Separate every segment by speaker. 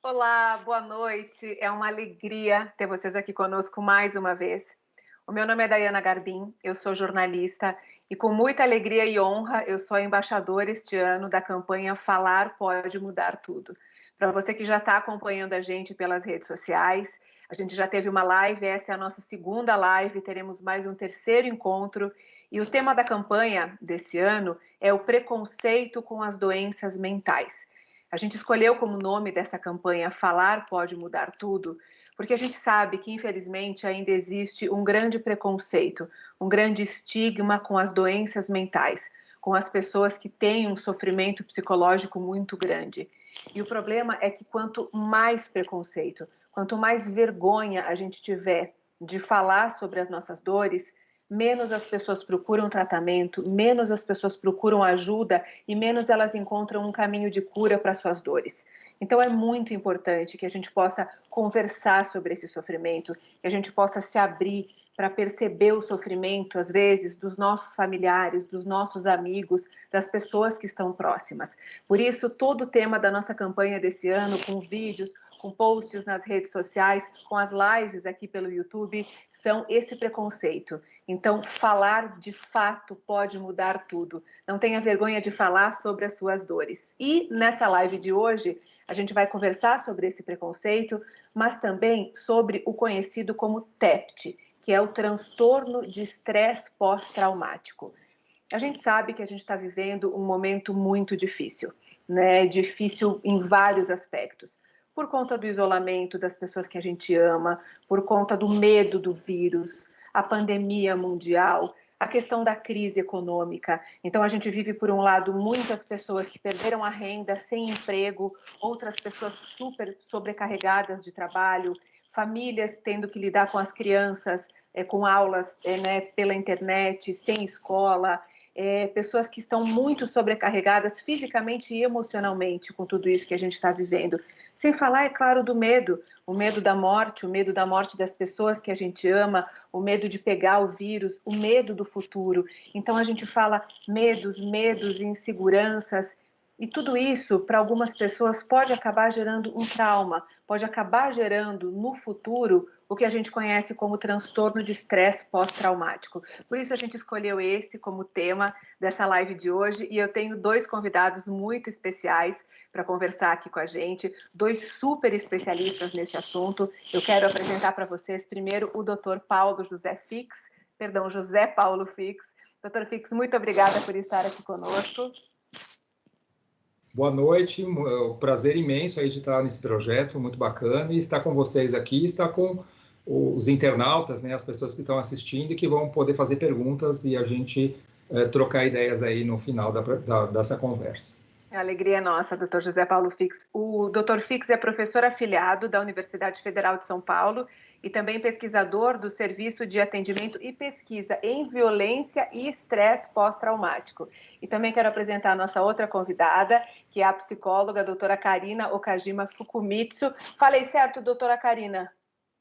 Speaker 1: Olá, boa noite. É uma alegria ter vocês aqui conosco mais uma vez. O meu nome é Dayana Garbim, eu sou jornalista e com muita alegria e honra eu sou a embaixadora este ano da campanha Falar Pode Mudar Tudo. Para você que já está acompanhando a gente pelas redes sociais, a gente já teve uma live, essa é a nossa segunda live, teremos mais um terceiro encontro e o tema da campanha desse ano é o preconceito com as doenças mentais. A gente escolheu como nome dessa campanha Falar Pode Mudar Tudo, porque a gente sabe que, infelizmente, ainda existe um grande preconceito, um grande estigma com as doenças mentais, com as pessoas que têm um sofrimento psicológico muito grande. E o problema é que quanto mais preconceito, quanto mais vergonha a gente tiver de falar sobre as nossas dores, menos as pessoas procuram tratamento, menos as pessoas procuram ajuda e menos elas encontram um caminho de cura para suas dores. Então é muito importante que a gente possa conversar sobre esse sofrimento, que a gente possa se abrir para perceber o sofrimento, às vezes, dos nossos familiares, dos nossos amigos, das pessoas que estão próximas. Por isso, todo o tema da nossa campanha desse ano, com vídeos, com posts nas redes sociais, com as lives aqui pelo YouTube, são esse preconceito. Então, falar de fato pode mudar tudo. Não tenha vergonha de falar sobre as suas dores. E nessa live de hoje, a gente vai conversar sobre esse preconceito, mas também sobre o conhecido como TEPT, que é o transtorno de estresse pós-traumático. A gente sabe que a gente está vivendo um momento muito difícil, né? Difícil em vários aspectos. Por conta do isolamento das pessoas que a gente ama, por conta do medo do vírus, a pandemia mundial, a questão da crise econômica. Então, a gente vive, por um lado, muitas pessoas que perderam a renda, sem emprego, outras pessoas super sobrecarregadas de trabalho, famílias tendo que lidar com as crianças, com aulas né, pela internet, sem escola, pessoas que estão muito sobrecarregadas fisicamente e emocionalmente com tudo isso que a gente está vivendo. Sem falar, é claro, do medo, o medo da morte, o medo da morte das pessoas que a gente ama, o medo de pegar o vírus, o medo do futuro. Então a gente fala medos, inseguranças, e tudo isso, para algumas pessoas, pode acabar gerando um trauma, pode acabar gerando, no futuro, o que a gente conhece como transtorno de estresse pós-traumático. Por isso a gente escolheu esse como tema dessa live de hoje, e eu tenho dois convidados muito especiais para conversar aqui com a gente, dois super especialistas nesse assunto. Eu quero apresentar para vocês primeiro o Dr. José Paulo Fix. Dr. Fix, muito obrigada por estar aqui conosco.
Speaker 2: Boa noite, um prazer imenso aí de estar nesse projeto, muito bacana, e estar com vocês aqui, estar com os internautas, né, as pessoas que estão assistindo e que vão poder fazer perguntas e a gente trocar ideias aí no final dessa conversa.
Speaker 1: A alegria é nossa, Dr. José Paulo Fix. O Dr. Fix é professor afiliado da Universidade Federal de São Paulo e também pesquisador do Serviço de Atendimento e Pesquisa em Violência e Estresse Pós-Traumático. E também quero apresentar a nossa outra convidada, que é a psicóloga, a doutora Karina Okajima Fukumitsu. Falei certo, doutora Karina?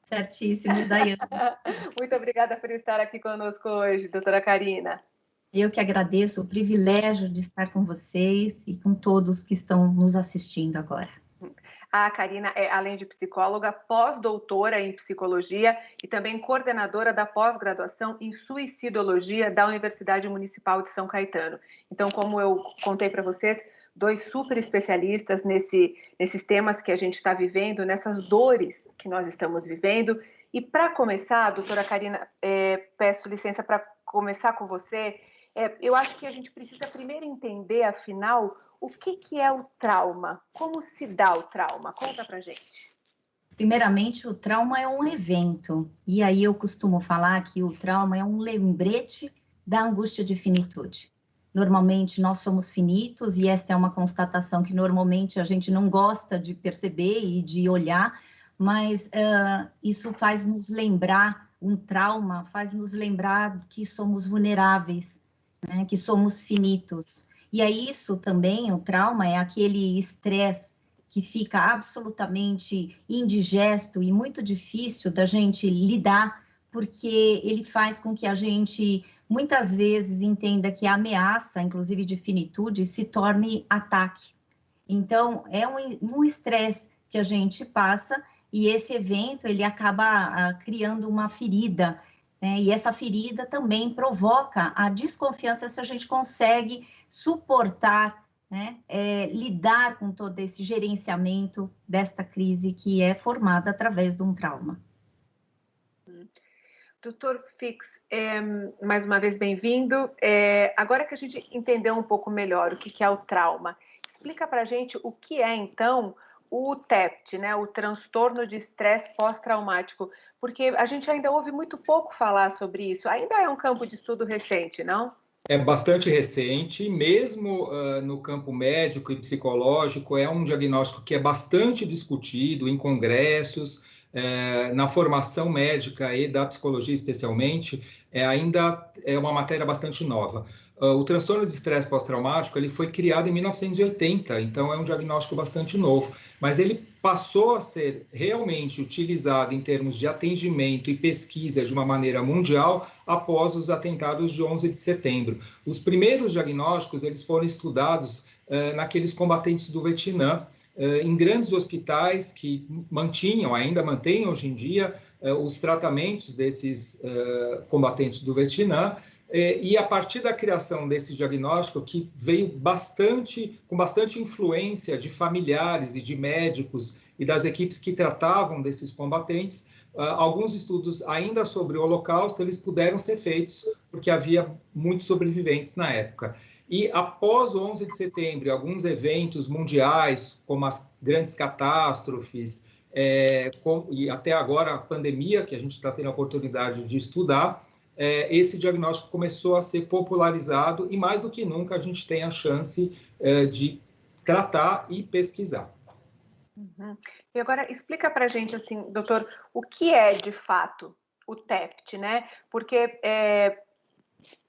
Speaker 3: Certíssimo, Dayana.
Speaker 1: Muito obrigada por estar aqui conosco hoje, doutora Karina.
Speaker 3: Eu que agradeço o privilégio de estar com vocês e com todos que estão nos assistindo agora.
Speaker 1: A Karina é, além de psicóloga, pós-doutora em psicologia e também coordenadora da pós-graduação em suicidologia da Universidade Municipal de São Caetano. Então, como eu contei para vocês, dois super especialistas nesses temas que a gente está vivendo, nessas dores que nós estamos vivendo. E para começar, doutora Karina, peço licença para começar com você. Eu acho que a gente precisa primeiro entender, afinal, o que é o trauma? Como se dá o trauma? Conta pra gente.
Speaker 3: Primeiramente, o trauma é um evento. E aí eu costumo falar que o trauma é um lembrete da angústia de finitude. Normalmente, nós somos finitos e esta é uma constatação que normalmente a gente não gosta de perceber e de olhar, mas isso faz nos lembrar, um trauma faz nos lembrar que somos vulneráveis, né, que somos finitos. E aí isso também, o trauma, é aquele estresse que fica absolutamente indigesto e muito difícil da gente lidar, porque ele faz com que a gente, muitas vezes, entenda que a ameaça, inclusive de finitude, se torne ataque. Então, é um estresse que a gente passa, e esse evento, ele acaba criando uma ferida, né? E essa ferida também provoca a desconfiança se a gente consegue suportar, né? Lidar com todo esse gerenciamento desta crise que é formada através de um trauma.
Speaker 1: Doutor Fix, mais uma vez bem-vindo. Agora que a gente entendeu um pouco melhor o que é o trauma, explica para a gente o que é, então, o TEPT, né? O transtorno de estresse pós-traumático, porque a gente ainda ouve muito pouco falar sobre isso. Ainda é um campo de estudo recente, não?
Speaker 2: É bastante recente, mesmo no campo médico e psicológico, é um diagnóstico que é bastante discutido em congressos, na formação médica e da psicologia especialmente, ainda é uma matéria bastante nova. O transtorno de estresse pós-traumático, ele foi criado em 1980, então é um diagnóstico bastante novo, mas ele passou a ser realmente utilizado em termos de atendimento e pesquisa de uma maneira mundial após os atentados de 11 de setembro. Os primeiros diagnósticos, eles foram estudados naqueles combatentes do Vietnã, em grandes hospitais que ainda mantêm hoje em dia, os tratamentos desses combatentes do Vietnã, e a partir da criação desse diagnóstico, que veio com bastante influência de familiares e de médicos e das equipes que tratavam desses combatentes, alguns estudos ainda sobre o Holocausto, eles puderam ser feitos, porque havia muitos sobreviventes na época. E após o 11 de setembro, alguns eventos mundiais, como as grandes catástrofes, e até agora a pandemia, que a gente está tendo a oportunidade de estudar, esse diagnóstico começou a ser popularizado e, mais do que nunca, a gente tem a chance de tratar e pesquisar.
Speaker 1: Uhum. E agora, explica para a gente, assim, doutor, o que é, de fato, o TEPT, né? Porque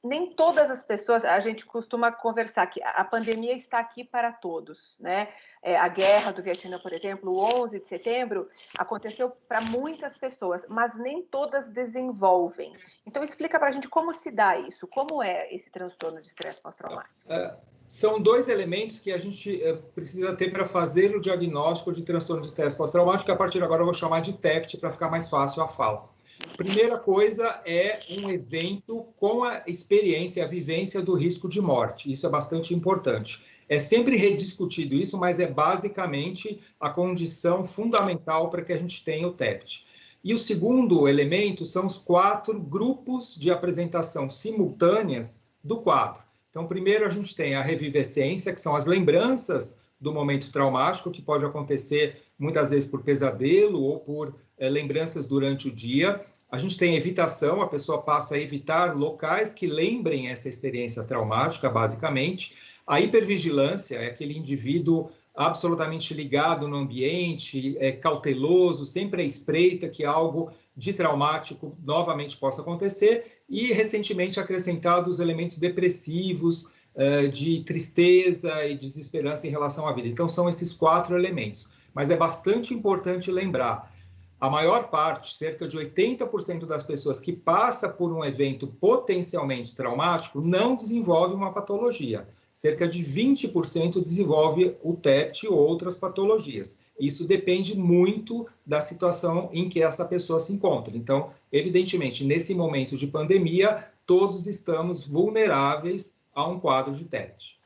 Speaker 1: nem todas as pessoas, a gente costuma conversar que a pandemia está aqui para todos, né? A guerra do Vietnã, por exemplo, o 11 de setembro, aconteceu para muitas pessoas, mas nem todas desenvolvem. Então, explica para a gente como se dá isso, como é esse transtorno de estresse pós-traumático.
Speaker 2: São dois elementos que a gente precisa ter para fazer o diagnóstico de transtorno de estresse pós-traumático, que a partir de agora eu vou chamar de TEPT para ficar mais fácil a fala. Primeira coisa é um evento com a experiência, a vivência do risco de morte. Isso é bastante importante. É sempre rediscutido isso, mas é basicamente a condição fundamental para que a gente tenha o TEPT. E o segundo elemento são os 4 grupos de apresentação simultâneas do quadro. Então, primeiro a gente tem a revivescência, que são as lembranças do momento traumático, que pode acontecer muitas vezes por pesadelo ou por lembranças durante o dia. A gente tem evitação, a pessoa passa a evitar locais que lembrem essa experiência traumática, basicamente. A hipervigilância é aquele indivíduo absolutamente ligado no ambiente, cauteloso, sempre à espreita que algo de traumático novamente possa acontecer, e recentemente acrescentado os elementos depressivos, de tristeza e desesperança em relação à vida. Então, são esses 4 elementos. Mas é bastante importante lembrar, a maior parte, cerca de 80% das pessoas que passa por um evento potencialmente traumático não desenvolve uma patologia. Cerca de 20% desenvolve o TEPT ou outras patologias. Isso depende muito da situação em que essa pessoa se encontra. Então, evidentemente, nesse momento de pandemia, todos estamos vulneráveis a um quadro de TEPT.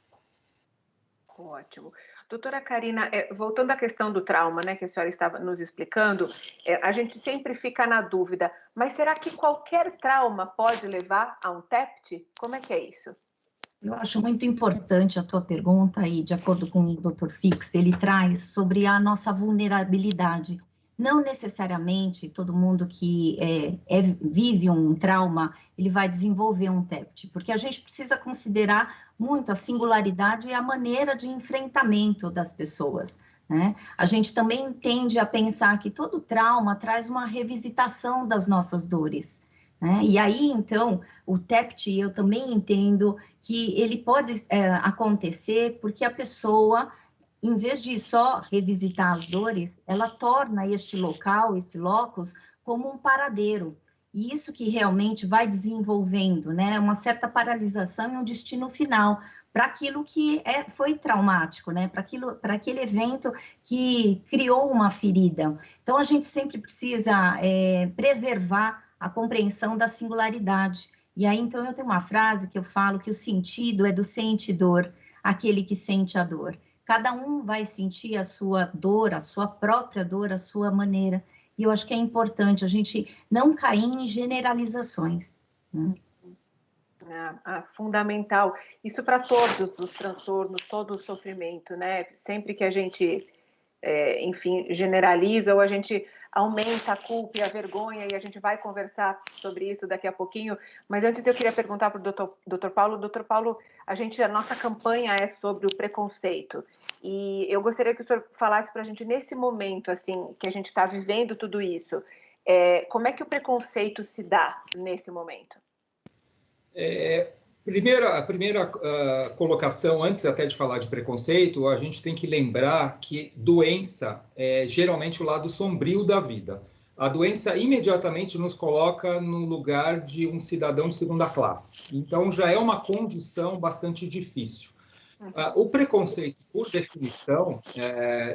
Speaker 1: Ótimo. Doutora Karina, voltando à questão do trauma, né, que a senhora estava nos explicando, a gente sempre fica na dúvida, mas será que qualquer trauma pode levar a um TEPT? Como é que é isso?
Speaker 3: Eu acho muito importante a tua pergunta e, de acordo com o Dr. Fix, ele traz sobre a nossa vulnerabilidade. Não necessariamente todo mundo que vive um trauma, ele vai desenvolver um TEPT, porque a gente precisa considerar muito a singularidade e a maneira de enfrentamento das pessoas, né? A gente também tende a pensar que todo trauma traz uma revisitação das nossas dores, né? E aí, então, o TEPT, eu também entendo que ele pode acontecer porque a pessoa, em vez de só revisitar as dores, ela torna este local, esse locus, como um paradeiro. E isso que realmente vai desenvolvendo, né, uma certa paralisação e um destino final, para aquilo que foi traumático, né? Para aquele evento que criou uma ferida. Então, a gente sempre precisa preservar a compreensão da singularidade. E aí, então, eu tenho uma frase que eu falo que o sentido é do sentidor, aquele que sente a dor. Cada um vai sentir a sua dor, a sua própria dor, a sua maneira. E eu acho que é importante a gente não cair em generalizações, né?
Speaker 1: Fundamental. Isso para todos os transtornos, todo o sofrimento, né? Sempre que a gente, enfim, generaliza ou a gente aumenta a culpa e a vergonha, e a gente vai conversar sobre isso daqui a pouquinho. Mas antes eu queria perguntar para o Dr. Paulo. Dr. Paulo, a nossa campanha é sobre o preconceito. E eu gostaria que o senhor falasse para a gente, nesse momento, assim, que a gente está vivendo tudo isso, como é que o preconceito se dá nesse momento?
Speaker 2: A primeira colocação, antes até de falar de preconceito, a gente tem que lembrar que doença é geralmente o lado sombrio da vida. A doença imediatamente nos coloca no lugar de um cidadão de segunda classe. Então, já é uma condição bastante difícil. O preconceito, por definição,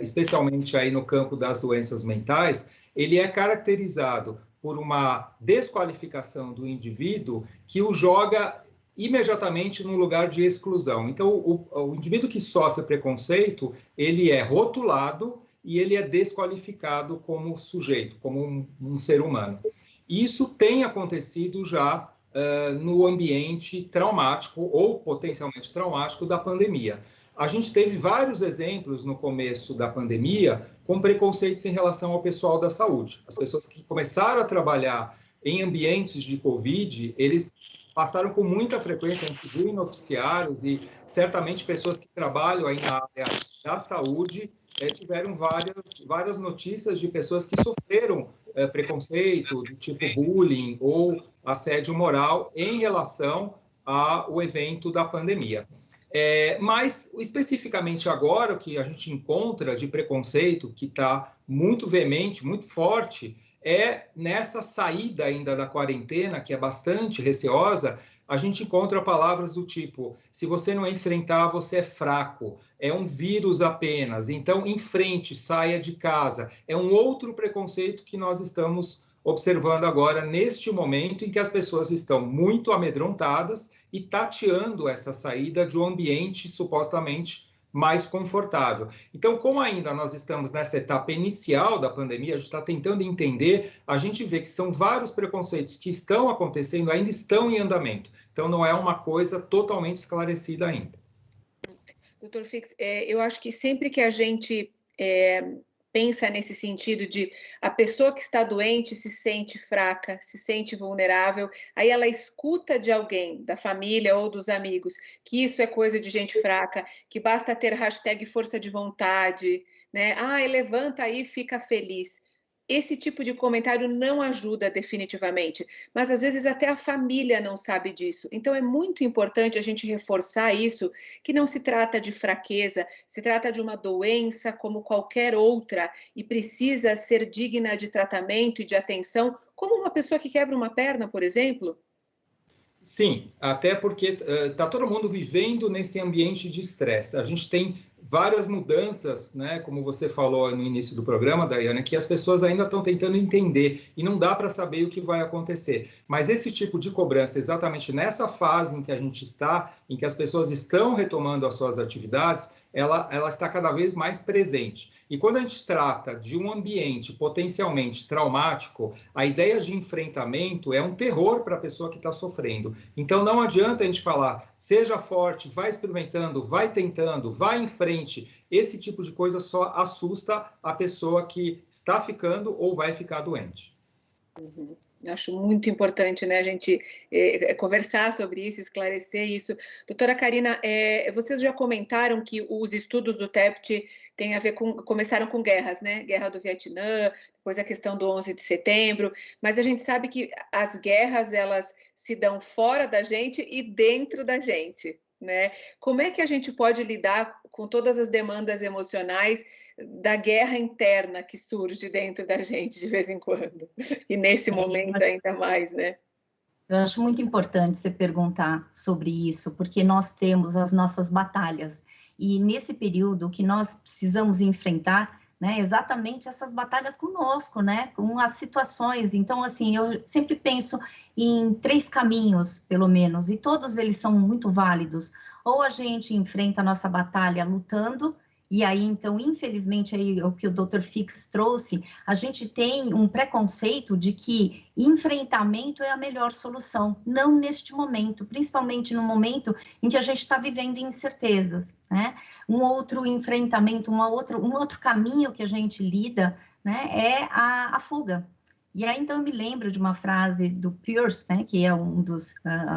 Speaker 2: especialmente aí no campo das doenças mentais, ele é caracterizado por uma desqualificação do indivíduo que o joga imediatamente no lugar de exclusão. Então, o indivíduo que sofre preconceito, ele é rotulado e ele é desqualificado como sujeito, como um ser humano. E isso tem acontecido já no ambiente traumático ou potencialmente traumático da pandemia. A gente teve vários exemplos no começo da pandemia com preconceitos em relação ao pessoal da saúde. As pessoas que começaram a trabalhar em ambientes de Covid, eles passaram com muita frequência, a gente viu em noticiários, e certamente pessoas que trabalham aí na área da saúde tiveram várias notícias de pessoas que sofreram preconceito do tipo bullying ou assédio moral em relação ao evento da pandemia. Mas, especificamente agora, o que a gente encontra de preconceito, que está muito veemente, muito forte, é nessa saída ainda da quarentena, que é bastante receosa, a gente encontra palavras do tipo: se você não enfrentar, você é fraco, é um vírus apenas, então enfrente, saia de casa. É um outro preconceito que nós estamos observando agora, neste momento em que as pessoas estão muito amedrontadas e tateando essa saída de um ambiente supostamente mais confortável. Então, como ainda nós estamos nessa etapa inicial da pandemia, a gente está tentando entender, a gente vê que são vários preconceitos que estão acontecendo, ainda estão em andamento. Então, não é uma coisa totalmente esclarecida ainda.
Speaker 1: Doutor Fix, eu acho que sempre que a gente pensa nesse sentido de a pessoa que está doente se sente fraca, se sente vulnerável, aí ela escuta de alguém, da família ou dos amigos, que isso é coisa de gente fraca, que basta ter hashtag força de vontade, né? Levanta aí e fica feliz. Esse tipo de comentário não ajuda definitivamente, mas às vezes até a família não sabe disso. Então é muito importante a gente reforçar isso, que não se trata de fraqueza, se trata de uma doença como qualquer outra e precisa ser digna de tratamento e de atenção, como uma pessoa que quebra uma perna, por exemplo.
Speaker 2: Sim, até porque está todo mundo vivendo nesse ambiente de estresse. A gente tem várias mudanças, né, como você falou no início do programa, Daiane, que as pessoas ainda estão tentando entender e não dá para saber o que vai acontecer. Mas esse tipo de cobrança, exatamente nessa fase em que a gente está, em que as pessoas estão retomando as suas atividades, ela está cada vez mais presente. E quando a gente trata de um ambiente potencialmente traumático, a ideia de enfrentamento é um terror para a pessoa que está sofrendo. Então, não adianta a gente falar, seja forte, vai experimentando, vai tentando, vai em frente. Esse tipo de coisa só assusta a pessoa que está ficando ou vai ficar doente.
Speaker 1: Uhum. Acho muito importante, né, a gente conversar sobre isso, esclarecer isso. Doutora Karina, vocês já comentaram que os estudos do TEPT têm a ver começaram com guerras, né? Guerra do Vietnã, depois a questão do 11 de setembro, mas a gente sabe que as guerras, elas se dão fora da gente e dentro da gente, né? Como é que a gente pode lidar com todas as demandas emocionais da guerra interna que surge dentro da gente de vez em quando? E nesse momento ainda mais, né?
Speaker 3: Eu acho muito importante você perguntar sobre isso, porque nós temos as nossas batalhas, e nesse período que nós precisamos enfrentar, né, exatamente essas batalhas conosco, né, com as situações. Então, assim, eu sempre penso em 3 caminhos, pelo menos, e todos eles são muito válidos. Ou a gente enfrenta a nossa batalha lutando, e aí, então, infelizmente, aí, o que o Dr. Fix trouxe, a gente tem um preconceito de que enfrentamento é a melhor solução, não neste momento, principalmente no momento em que a gente está vivendo incertezas, né? Um outro enfrentamento, um outro caminho que a gente lida, né, é a fuga. E aí, então, eu me lembro de uma frase do Peirce, né, que é um dos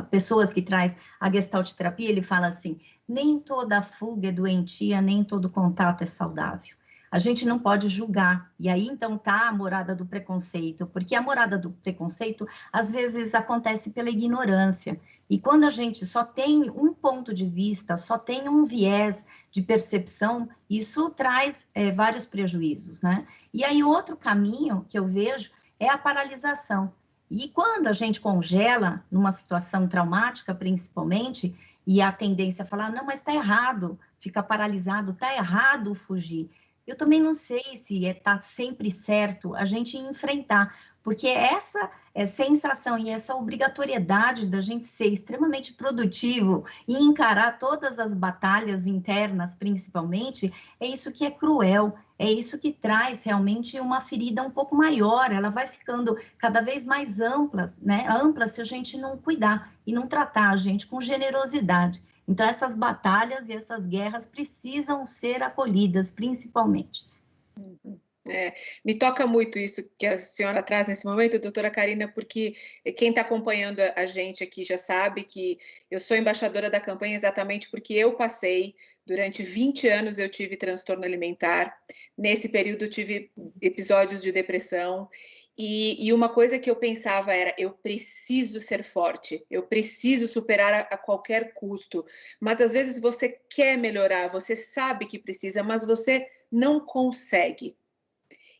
Speaker 3: pessoas que traz a Gestalt terapia, ele fala assim: nem toda fuga é doentia, nem todo contato é saudável. A gente não pode julgar. E aí, então, tá a morada do preconceito, porque a morada do preconceito, às vezes, acontece pela ignorância. E quando a gente só tem um ponto de vista, só tem um viés de percepção, isso traz vários prejuízos, né? E aí, outro caminho que eu vejo é a paralisação. E quando a gente congela, numa situação traumática, principalmente, e a tendência é falar, não, mas está errado, fica paralisado, está errado fugir. Eu também não sei se está sempre certo a gente enfrentar, porque essa sensação e essa obrigatoriedade da gente ser extremamente produtivo e encarar todas as batalhas internas, principalmente, é isso que é cruel, é isso que traz realmente uma ferida um pouco maior, ela vai ficando cada vez mais ampla, né? Ampla se a gente não cuidar e não tratar a gente com generosidade. Então, essas batalhas e essas guerras precisam ser acolhidas, principalmente.
Speaker 1: Me toca muito isso que a senhora traz nesse momento, doutora Karina, porque quem está acompanhando a gente aqui já sabe que eu sou embaixadora da campanha exatamente porque eu passei, durante 20 anos eu tive transtorno alimentar, nesse período eu tive episódios de depressão, e uma coisa que eu pensava era, eu preciso ser forte, eu preciso superar a qualquer custo, mas às vezes você quer melhorar, você sabe que precisa, mas você não consegue.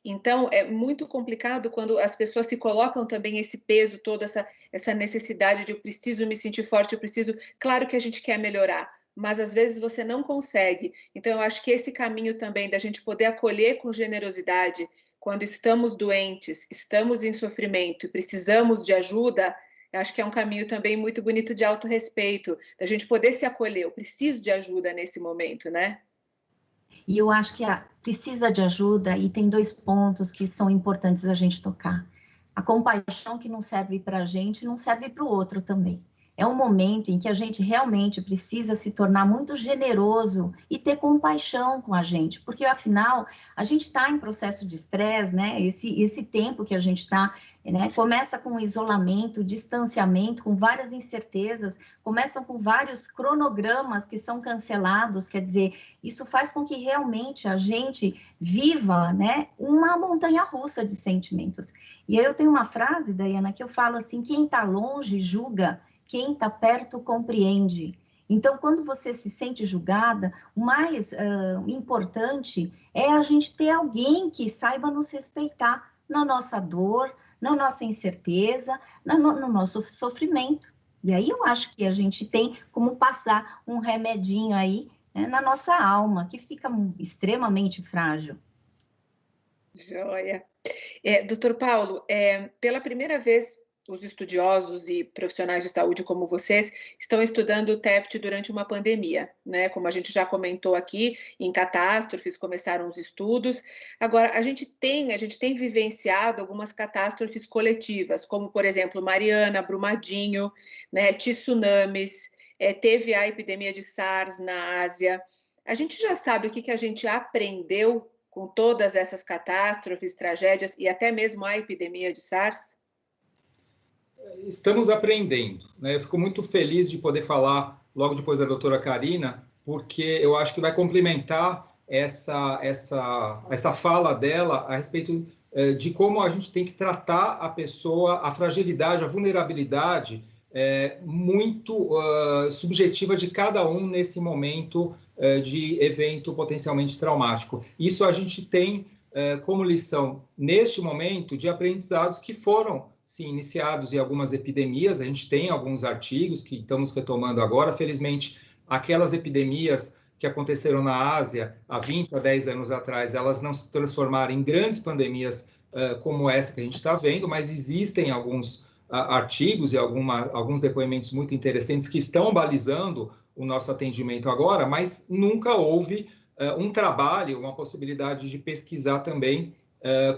Speaker 1: Então, é muito complicado quando as pessoas se colocam também esse peso todo, essa necessidade de eu preciso me sentir forte, eu preciso... Claro que a gente quer melhorar, mas às vezes você não consegue. Então, eu acho que esse caminho também da gente poder acolher com generosidade quando estamos doentes, estamos em sofrimento e precisamos de ajuda, eu acho que é um caminho também muito bonito de autorrespeito, da gente poder se acolher. Eu preciso de ajuda nesse momento, né?
Speaker 3: E eu acho que precisa de ajuda e tem 2 pontos que são importantes a gente tocar. A compaixão que não serve para a gente, não serve para o outro também. É um momento em que a gente realmente precisa se tornar muito generoso e ter compaixão com a gente, porque afinal a gente está em processo de estresse, né? Esse tempo que a gente está, né? Começa com isolamento, distanciamento, com várias incertezas, começam com vários cronogramas que são cancelados, quer dizer, isso faz com que realmente a gente viva, né? Uma montanha-russa de sentimentos. E aí eu tenho uma frase, Daiana, que eu falo assim: quem está longe julga, quem está perto compreende. Então, quando você se sente julgada, o mais importante é a gente ter alguém que saiba nos respeitar na nossa dor, na nossa incerteza, no nosso sofrimento. E aí eu acho que a gente tem como passar um remedinho aí, né, na nossa alma, que fica extremamente frágil.
Speaker 1: Joia. Doutor Paulo, pela primeira vez, os estudiosos e profissionais de saúde como vocês estão estudando o TEPT durante uma pandemia, né? Como a gente já comentou aqui, em catástrofes começaram os estudos. Agora, a gente tem vivenciado algumas catástrofes coletivas, como, por exemplo, Mariana, Brumadinho, né? Tsunamis, teve a epidemia de SARS na Ásia. A gente já sabe o que a gente aprendeu com todas essas catástrofes, tragédias e até mesmo a epidemia de SARS?
Speaker 2: Estamos aprendendo, né? Eu fico muito feliz de poder falar logo depois da doutora Karina, porque eu acho que vai complementar essa fala dela a respeito de como a gente tem que tratar a pessoa, a fragilidade, a vulnerabilidade muito subjetiva de cada um nesse momento de evento potencialmente traumático. Isso a gente tem como lição, neste momento, de aprendizados que foram sim, iniciados em algumas epidemias. A gente tem alguns artigos que estamos retomando agora. Felizmente, aquelas epidemias que aconteceram na Ásia há 20 a 10 anos atrás, elas não se transformaram em grandes pandemias como essa que a gente está vendo, mas existem alguns artigos e alguns depoimentos muito interessantes que estão balizando o nosso atendimento agora, mas nunca houve um trabalho, uma possibilidade de pesquisar também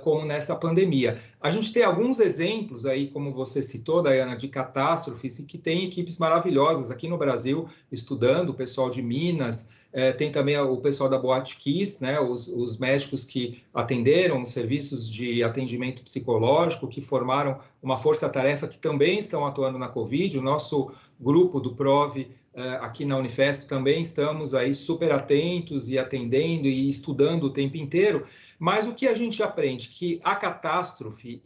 Speaker 2: como nesta pandemia. A gente tem alguns exemplos aí, como você citou, Dayana, de catástrofes, e que tem equipes maravilhosas aqui no Brasil estudando, o pessoal de Minas, tem também o pessoal da Boate Kiss, né, os médicos que atenderam os serviços de atendimento psicológico, que formaram uma força-tarefa que também estão atuando na Covid. O nosso grupo do PROVE aqui na Unifesp também estamos aí super atentos e atendendo e estudando o tempo inteiro. Mas o que a gente aprende? Que a catástrofe,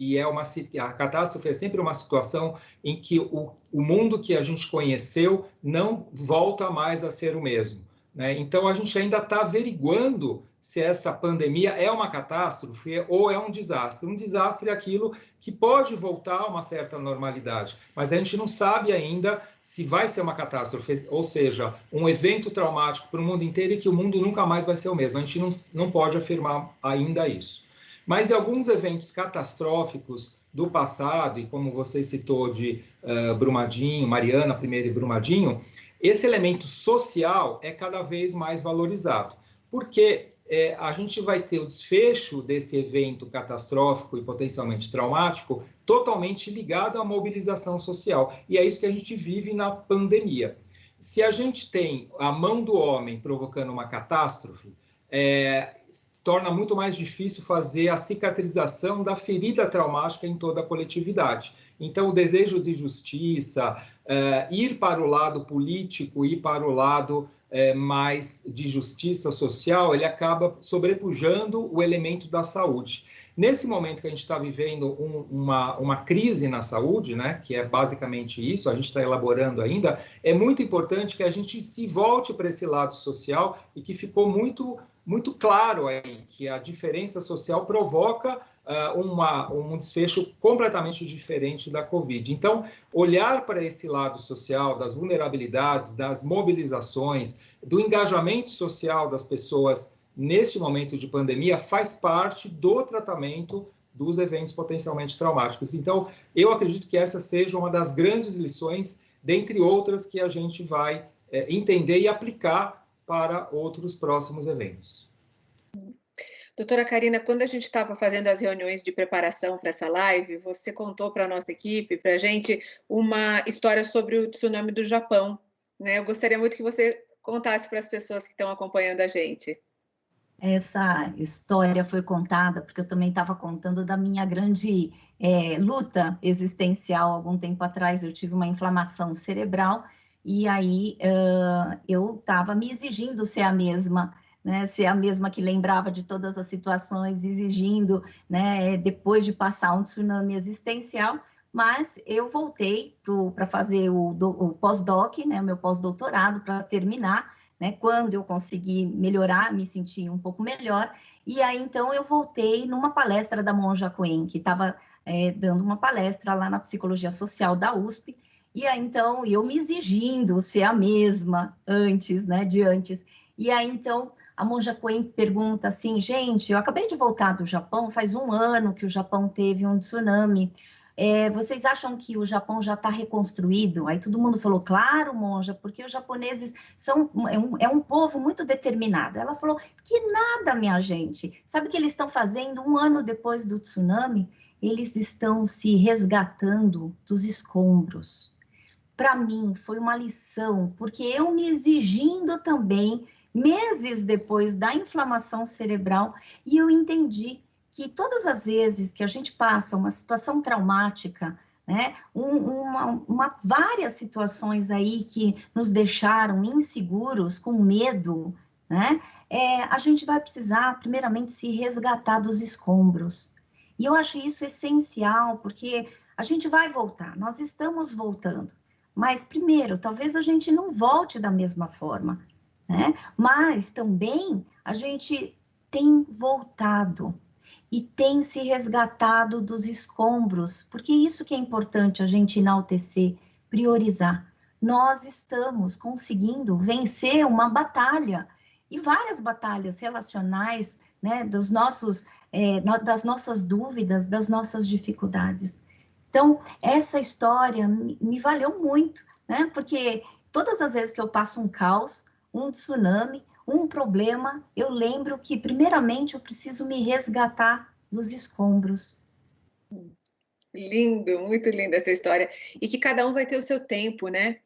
Speaker 2: a catástrofe é sempre uma situação em que o mundo que a gente conheceu não volta mais a ser o mesmo, né? Então, a gente ainda está averiguando se essa pandemia é uma catástrofe ou é um desastre. Um desastre é aquilo que pode voltar a uma certa normalidade, mas a gente não sabe ainda se vai ser uma catástrofe, ou seja, um evento traumático para o mundo inteiro e que o mundo nunca mais vai ser o mesmo. A gente não pode afirmar ainda isso. Mas em alguns eventos catastróficos do passado, e como você citou de Brumadinho, Mariana primeiro e Brumadinho, esse elemento social é cada vez mais valorizado, porque a gente vai ter o desfecho desse evento catastrófico e potencialmente traumático totalmente ligado à mobilização social. E é isso que a gente vive na pandemia. Se a gente tem a mão do homem provocando uma catástrofe, torna muito mais difícil fazer a cicatrização da ferida traumática em toda a coletividade. Então, o desejo de justiça, ir para o lado político, ir para o lado mais de justiça social, ele acaba sobrepujando o elemento da saúde. Nesse momento que a gente está vivendo uma crise na saúde, né, que é basicamente isso, a gente está elaborando ainda, é muito importante que a gente se volte para esse lado social e que ficou muito claro aí que a diferença social provoca um desfecho completamente diferente da Covid. Então, olhar para esse lado social, das vulnerabilidades, das mobilizações, do engajamento social das pessoas neste momento de pandemia faz parte do tratamento dos eventos potencialmente traumáticos. Então, eu acredito que essa seja uma das grandes lições, dentre outras, que a gente vai entender e aplicar para outros próximos eventos.
Speaker 1: Doutora Karina, quando a gente estava fazendo as reuniões de preparação para essa live, você contou para a nossa equipe, para a gente, uma história sobre o tsunami do Japão, né? Eu gostaria muito que você contasse para as pessoas que estão acompanhando a gente.
Speaker 3: Essa história foi contada porque eu também estava contando da minha grande luta existencial. Algum tempo atrás eu tive uma inflamação cerebral e aí eu estava me exigindo ser a mesma, né, ser a mesma que lembrava de todas as situações, exigindo, né, depois de passar um tsunami existencial, mas eu voltei para fazer o pós-doc, né, o meu pós-doutorado, para terminar, né, quando eu consegui melhorar, me sentir um pouco melhor, e aí então eu voltei numa palestra da Monja Coen, que estava dando uma palestra lá na Psicologia Social da USP, e aí então eu me exigindo ser a mesma antes, né, de antes, e aí então a Monja Coen pergunta assim, gente, eu acabei de voltar do Japão, faz 1 ano que o Japão teve um tsunami, vocês acham que o Japão já está reconstruído? Aí todo mundo falou, claro, monja, porque os japoneses é um povo muito determinado. Ela falou, que nada, minha gente. Sabe o que eles estão fazendo 1 ano depois do tsunami? Eles estão se resgatando dos escombros. Para mim, foi uma lição, porque eu me exigindo também, meses depois da inflamação cerebral, e eu entendi que todas as vezes que a gente passa uma situação traumática, né, várias situações aí que nos deixaram inseguros, com medo, né, a gente vai precisar, primeiramente, se resgatar dos escombros. E eu acho isso essencial, porque a gente vai voltar, nós estamos voltando. Mas, primeiro, talvez a gente não volte da mesma forma, né? Mas também a gente tem voltado. e tem se resgatado dos escombros, porque isso que é importante a gente enaltecer, priorizar. Nós estamos conseguindo vencer uma batalha, e várias batalhas relacionais, né, das nossas dúvidas, das nossas dificuldades. Então, essa história me valeu muito, né, porque todas as vezes que eu passo um caos, um tsunami, um problema, eu lembro que, primeiramente, eu preciso me resgatar dos escombros.
Speaker 1: Lindo, muito linda essa história. E que cada um vai ter o seu tempo, né?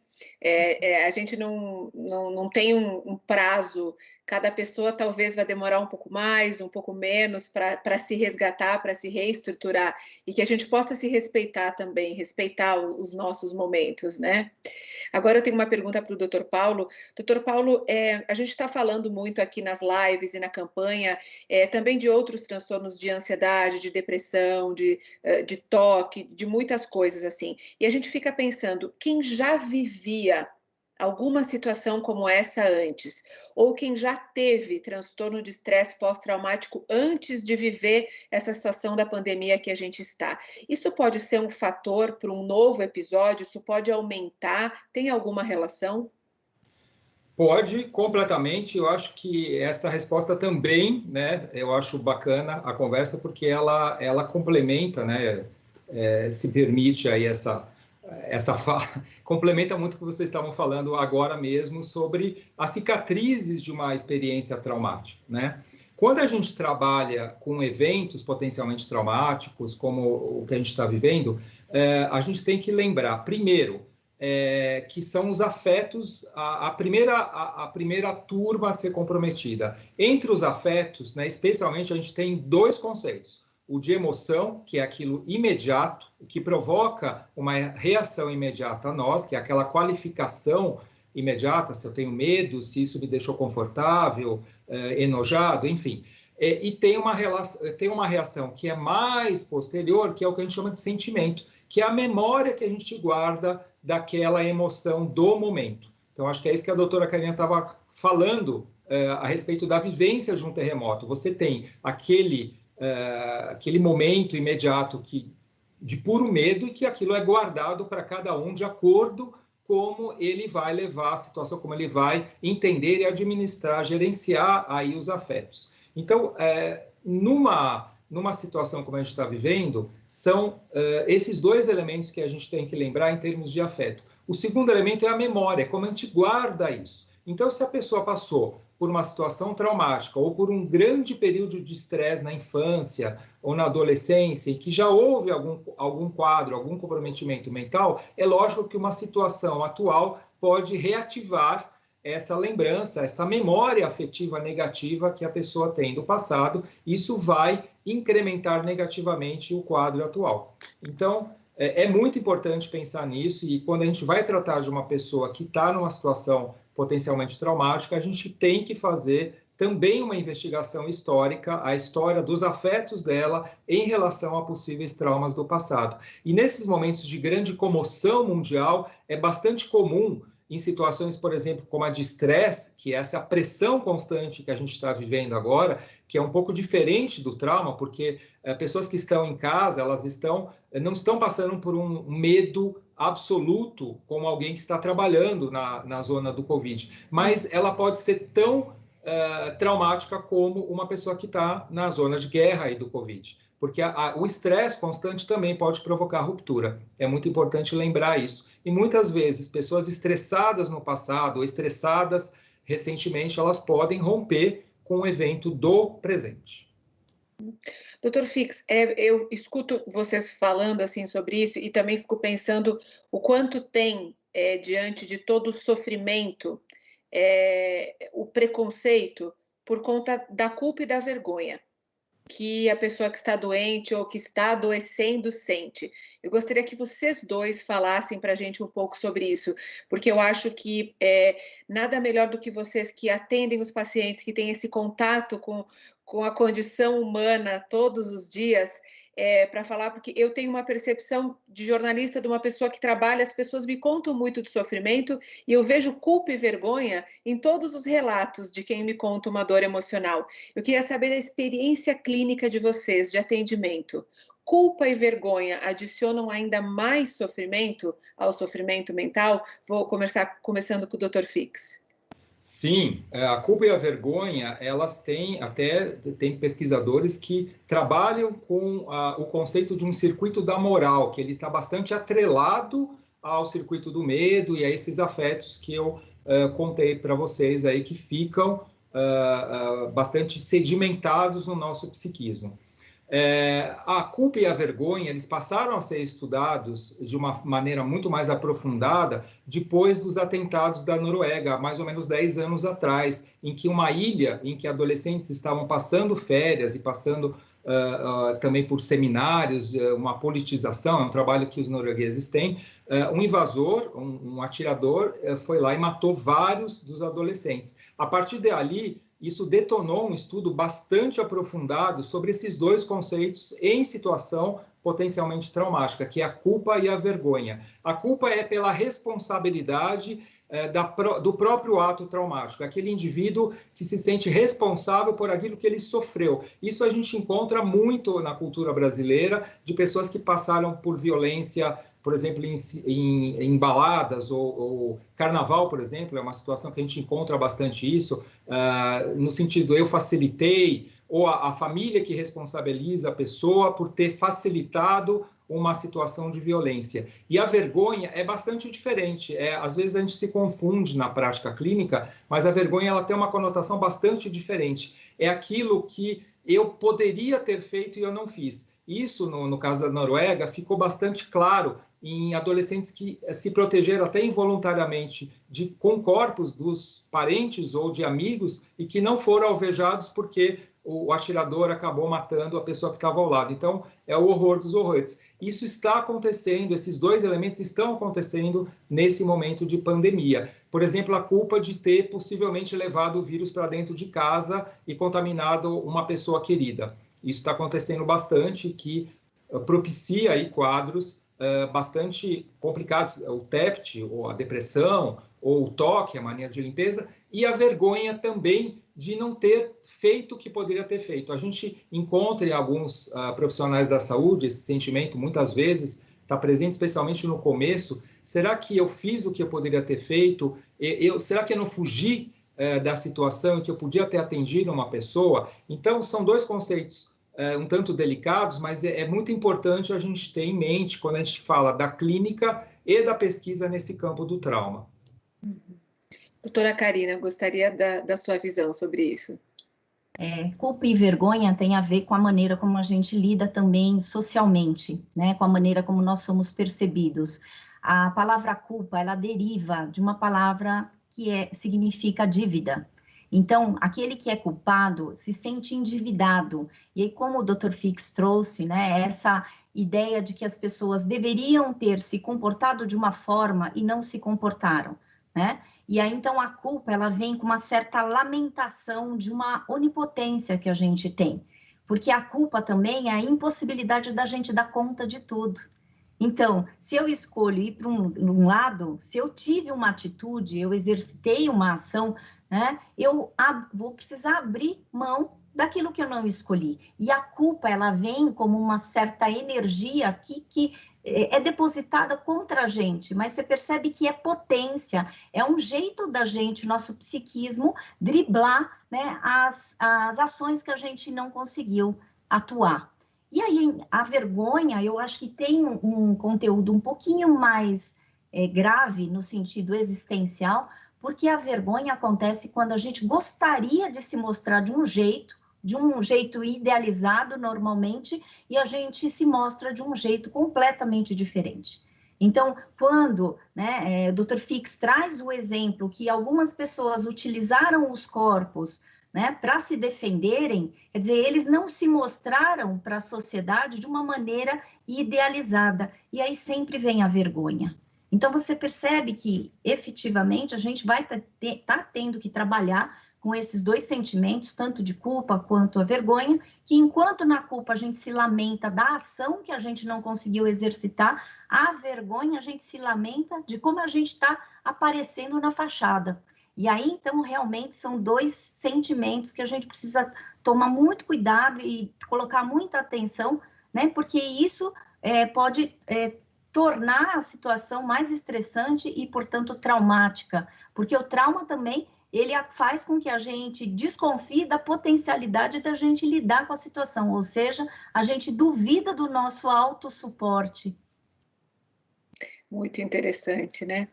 Speaker 1: A gente não tem um prazo, cada pessoa talvez vai demorar um pouco mais, um pouco menos para se resgatar, para se reestruturar, e que a gente possa se respeitar também, respeitar os nossos momentos, né? Agora eu tenho uma pergunta para o Dr. Paulo. Dr. Paulo, a gente está falando muito aqui nas lives e na campanha também de outros transtornos de ansiedade, de depressão, de toque, de muitas coisas assim. E a gente fica pensando, quem já vivia alguma situação como essa antes, ou quem já teve transtorno de estresse pós-traumático antes de viver essa situação da pandemia que a gente está. Isso pode ser um fator para um novo episódio? Isso pode aumentar? Tem alguma relação?
Speaker 2: Pode, completamente. Eu acho que essa resposta também, né? Eu acho bacana a conversa porque ela complementa, né? Se permite aí essa fala, complementa muito o que vocês estavam falando agora mesmo sobre as cicatrizes de uma experiência traumática, né? Quando a gente trabalha com eventos potencialmente traumáticos, como o que a gente está vivendo, a gente tem que lembrar, primeiro, que são os afetos, a primeira turma a ser comprometida. Entre os afetos, né, especialmente, a gente tem dois conceitos. O de emoção, que é aquilo imediato, que provoca uma reação imediata a nós, que é aquela qualificação imediata, se eu tenho medo, se isso me deixou confortável, enojado, enfim. E tem uma reação que é mais posterior, que é o que a gente chama de sentimento, que é a memória que a gente guarda daquela emoção do momento. Então, acho que é isso que a doutora Karina estava falando a respeito da vivência de um terremoto. Você tem aquele momento imediato de puro medo e que aquilo é guardado para cada um de acordo como ele vai levar a situação, como ele vai entender e administrar, gerenciar aí os afetos. Então, numa situação como a gente está vivendo, são esses dois elementos que a gente tem que lembrar em termos de afeto. O segundo elemento é a memória, como a gente guarda isso. Então, se a pessoa passou por uma situação traumática ou por um grande período de estresse na infância ou na adolescência, em que já houve algum quadro, algum comprometimento mental, é lógico que uma situação atual pode reativar essa lembrança, essa memória afetiva negativa que a pessoa tem do passado. Isso vai incrementar negativamente o quadro atual. Então, é muito importante pensar nisso, e quando a gente vai tratar de uma pessoa que está numa situação potencialmente traumática, a gente tem que fazer também uma investigação histórica, a história dos afetos dela em relação a possíveis traumas do passado. E nesses momentos de grande comoção mundial, é bastante comum, em situações, por exemplo, como a de estresse, que é essa pressão constante que a gente está vivendo agora, que é um pouco diferente do trauma, porque pessoas que estão em casa, elas não estão passando por um medo absoluto como alguém que está trabalhando na zona do Covid, mas ela pode ser tão traumática como uma pessoa que está na zona de guerra aí do Covid, porque o estresse constante também pode provocar ruptura. É muito importante lembrar isso. E muitas vezes, pessoas estressadas no passado ou estressadas recentemente, elas podem romper com o evento do presente.
Speaker 1: Doutor Fix, eu escuto vocês falando assim sobre isso e também fico pensando o quanto tem, diante de todo o sofrimento, o preconceito por conta da culpa e da vergonha que a pessoa que está doente ou que está adoecendo sente. Eu gostaria que vocês dois falassem para a gente um pouco sobre isso, porque eu acho que nada melhor do que vocês que atendem os pacientes, que têm esse contato com a condição humana todos os dias, para falar, porque eu tenho uma percepção de jornalista, de uma pessoa que trabalha, as pessoas me contam muito do sofrimento e eu vejo culpa e vergonha em todos os relatos de quem me conta uma dor emocional. Eu queria saber da experiência clínica de vocês, de atendimento. Culpa e vergonha adicionam ainda mais sofrimento ao sofrimento mental? Vou começando com o Dr. Fix.
Speaker 2: Sim, a culpa e a vergonha, elas tem pesquisadores que trabalham com o conceito de um circuito da moral, que ele está bastante atrelado ao circuito do medo e a esses afetos que eu contei para vocês aí, que ficam bastante sedimentados no nosso psiquismo. A culpa e a vergonha, eles passaram a ser estudados de uma maneira muito mais aprofundada depois dos atentados da Noruega, há mais ou menos 10 anos atrás, em que uma ilha em que adolescentes estavam passando férias e passando também por seminários, uma politização, é um trabalho que os noruegueses têm, um invasor, um atirador, foi lá e matou vários dos adolescentes. A partir dali, isso detonou um estudo bastante aprofundado sobre esses dois conceitos em situação potencialmente traumática, que é a culpa e a vergonha. A culpa é pela responsabilidade do próprio ato traumático, aquele indivíduo que se sente responsável por aquilo que ele sofreu. Isso a gente encontra muito na cultura brasileira, de pessoas que passaram por violência, por exemplo, em baladas ou carnaval, por exemplo, é uma situação que a gente encontra bastante isso, no sentido eu facilitei, ou a família que responsabiliza a pessoa por ter facilitado uma situação de violência. E a vergonha é bastante diferente. Às vezes a gente se confunde na prática clínica, mas a vergonha ela tem uma conotação bastante diferente. É aquilo que eu poderia ter feito e eu não fiz. Isso, no caso da Noruega, ficou bastante claro em adolescentes que se protegeram até involuntariamente com corpos dos parentes ou de amigos e que não foram alvejados porque o atirador acabou matando a pessoa que estava ao lado. Então, é o horror dos horrores. Isso está acontecendo, esses dois elementos estão acontecendo nesse momento de pandemia. Por exemplo, a culpa de ter possivelmente levado o vírus para dentro de casa e contaminado uma pessoa querida. Isso está acontecendo bastante, que propicia aí quadros bastante complicados, o TEPT, ou a depressão, ou o toque, a mania de limpeza, e a vergonha também de não ter feito o que poderia ter feito. A gente encontra em alguns profissionais da saúde esse sentimento, muitas vezes, está presente especialmente no começo. Será que eu fiz o que eu poderia ter feito? Será que eu não fugi da situação em que eu podia ter atendido uma pessoa? Então, são dois conceitos um tanto delicados, mas é muito importante a gente ter em mente quando a gente fala da clínica e da pesquisa nesse campo do trauma.
Speaker 1: Doutora Karina, gostaria da sua visão sobre isso.
Speaker 3: Culpa e vergonha tem a ver com a maneira como a gente lida também socialmente, né? Com a maneira como nós somos percebidos. A palavra culpa, ela deriva de uma palavra que significa dívida. Então, aquele que é culpado se sente endividado. E aí, como o Dr. Fix trouxe, né, essa ideia de que as pessoas deveriam ter se comportado de uma forma e não se comportaram, né? E aí, então, a culpa, ela vem com uma certa lamentação de uma onipotência que a gente tem. Porque a culpa também é a impossibilidade da gente dar conta de tudo. Então, se eu escolho ir para um lado, se eu tive uma atitude, eu exercitei uma ação, né, eu vou precisar abrir mão daquilo que eu não escolhi. E a culpa, ela vem como uma certa energia que é depositada contra a gente, mas você percebe que é potência, é um jeito da gente, nosso psiquismo, driblar, né, as ações que a gente não conseguiu atuar. E aí, a vergonha, eu acho que tem um conteúdo um pouquinho mais grave no sentido existencial, porque a vergonha acontece quando a gente gostaria de se mostrar de um jeito idealizado normalmente, e a gente se mostra de um jeito completamente diferente. Então, quando, né, o Dr. Fix traz o exemplo que algumas pessoas utilizaram os corpos, né, para se defenderem, quer dizer, eles não se mostraram para a sociedade de uma maneira idealizada, e aí sempre vem a vergonha. Então, você percebe que, efetivamente, a gente vai tá tendo que trabalhar com esses dois sentimentos, tanto de culpa quanto a vergonha, que enquanto na culpa a gente se lamenta da ação que a gente não conseguiu exercitar, a vergonha a gente se lamenta de como a gente está aparecendo na fachada. E aí, então, realmente são dois sentimentos que a gente precisa tomar muito cuidado e colocar muita atenção, né? Porque isso pode tornar a situação mais estressante e, portanto, traumática. Porque o trauma também, ele faz com que a gente desconfie da potencialidade da gente lidar com a situação, ou seja, a gente duvida do nosso autossuporte.
Speaker 1: Muito interessante, né?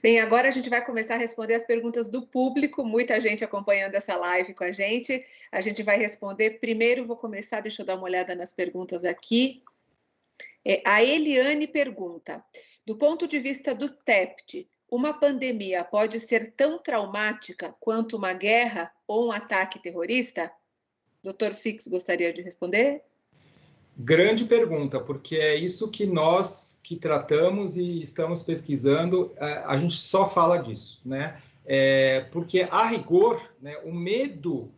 Speaker 1: Bem, agora a gente vai começar a responder as perguntas do público, muita gente acompanhando essa live com a gente vai responder. Primeiro vou começar, deixa eu dar uma olhada nas perguntas aqui. A Eliane pergunta, do ponto de vista do TEPT, uma pandemia pode ser tão traumática quanto uma guerra ou um ataque terrorista? Dr. Fix gostaria de responder?
Speaker 2: Grande pergunta, porque é isso que nós que tratamos e estamos pesquisando, a gente só fala disso, né? Porque, a rigor, né, o medo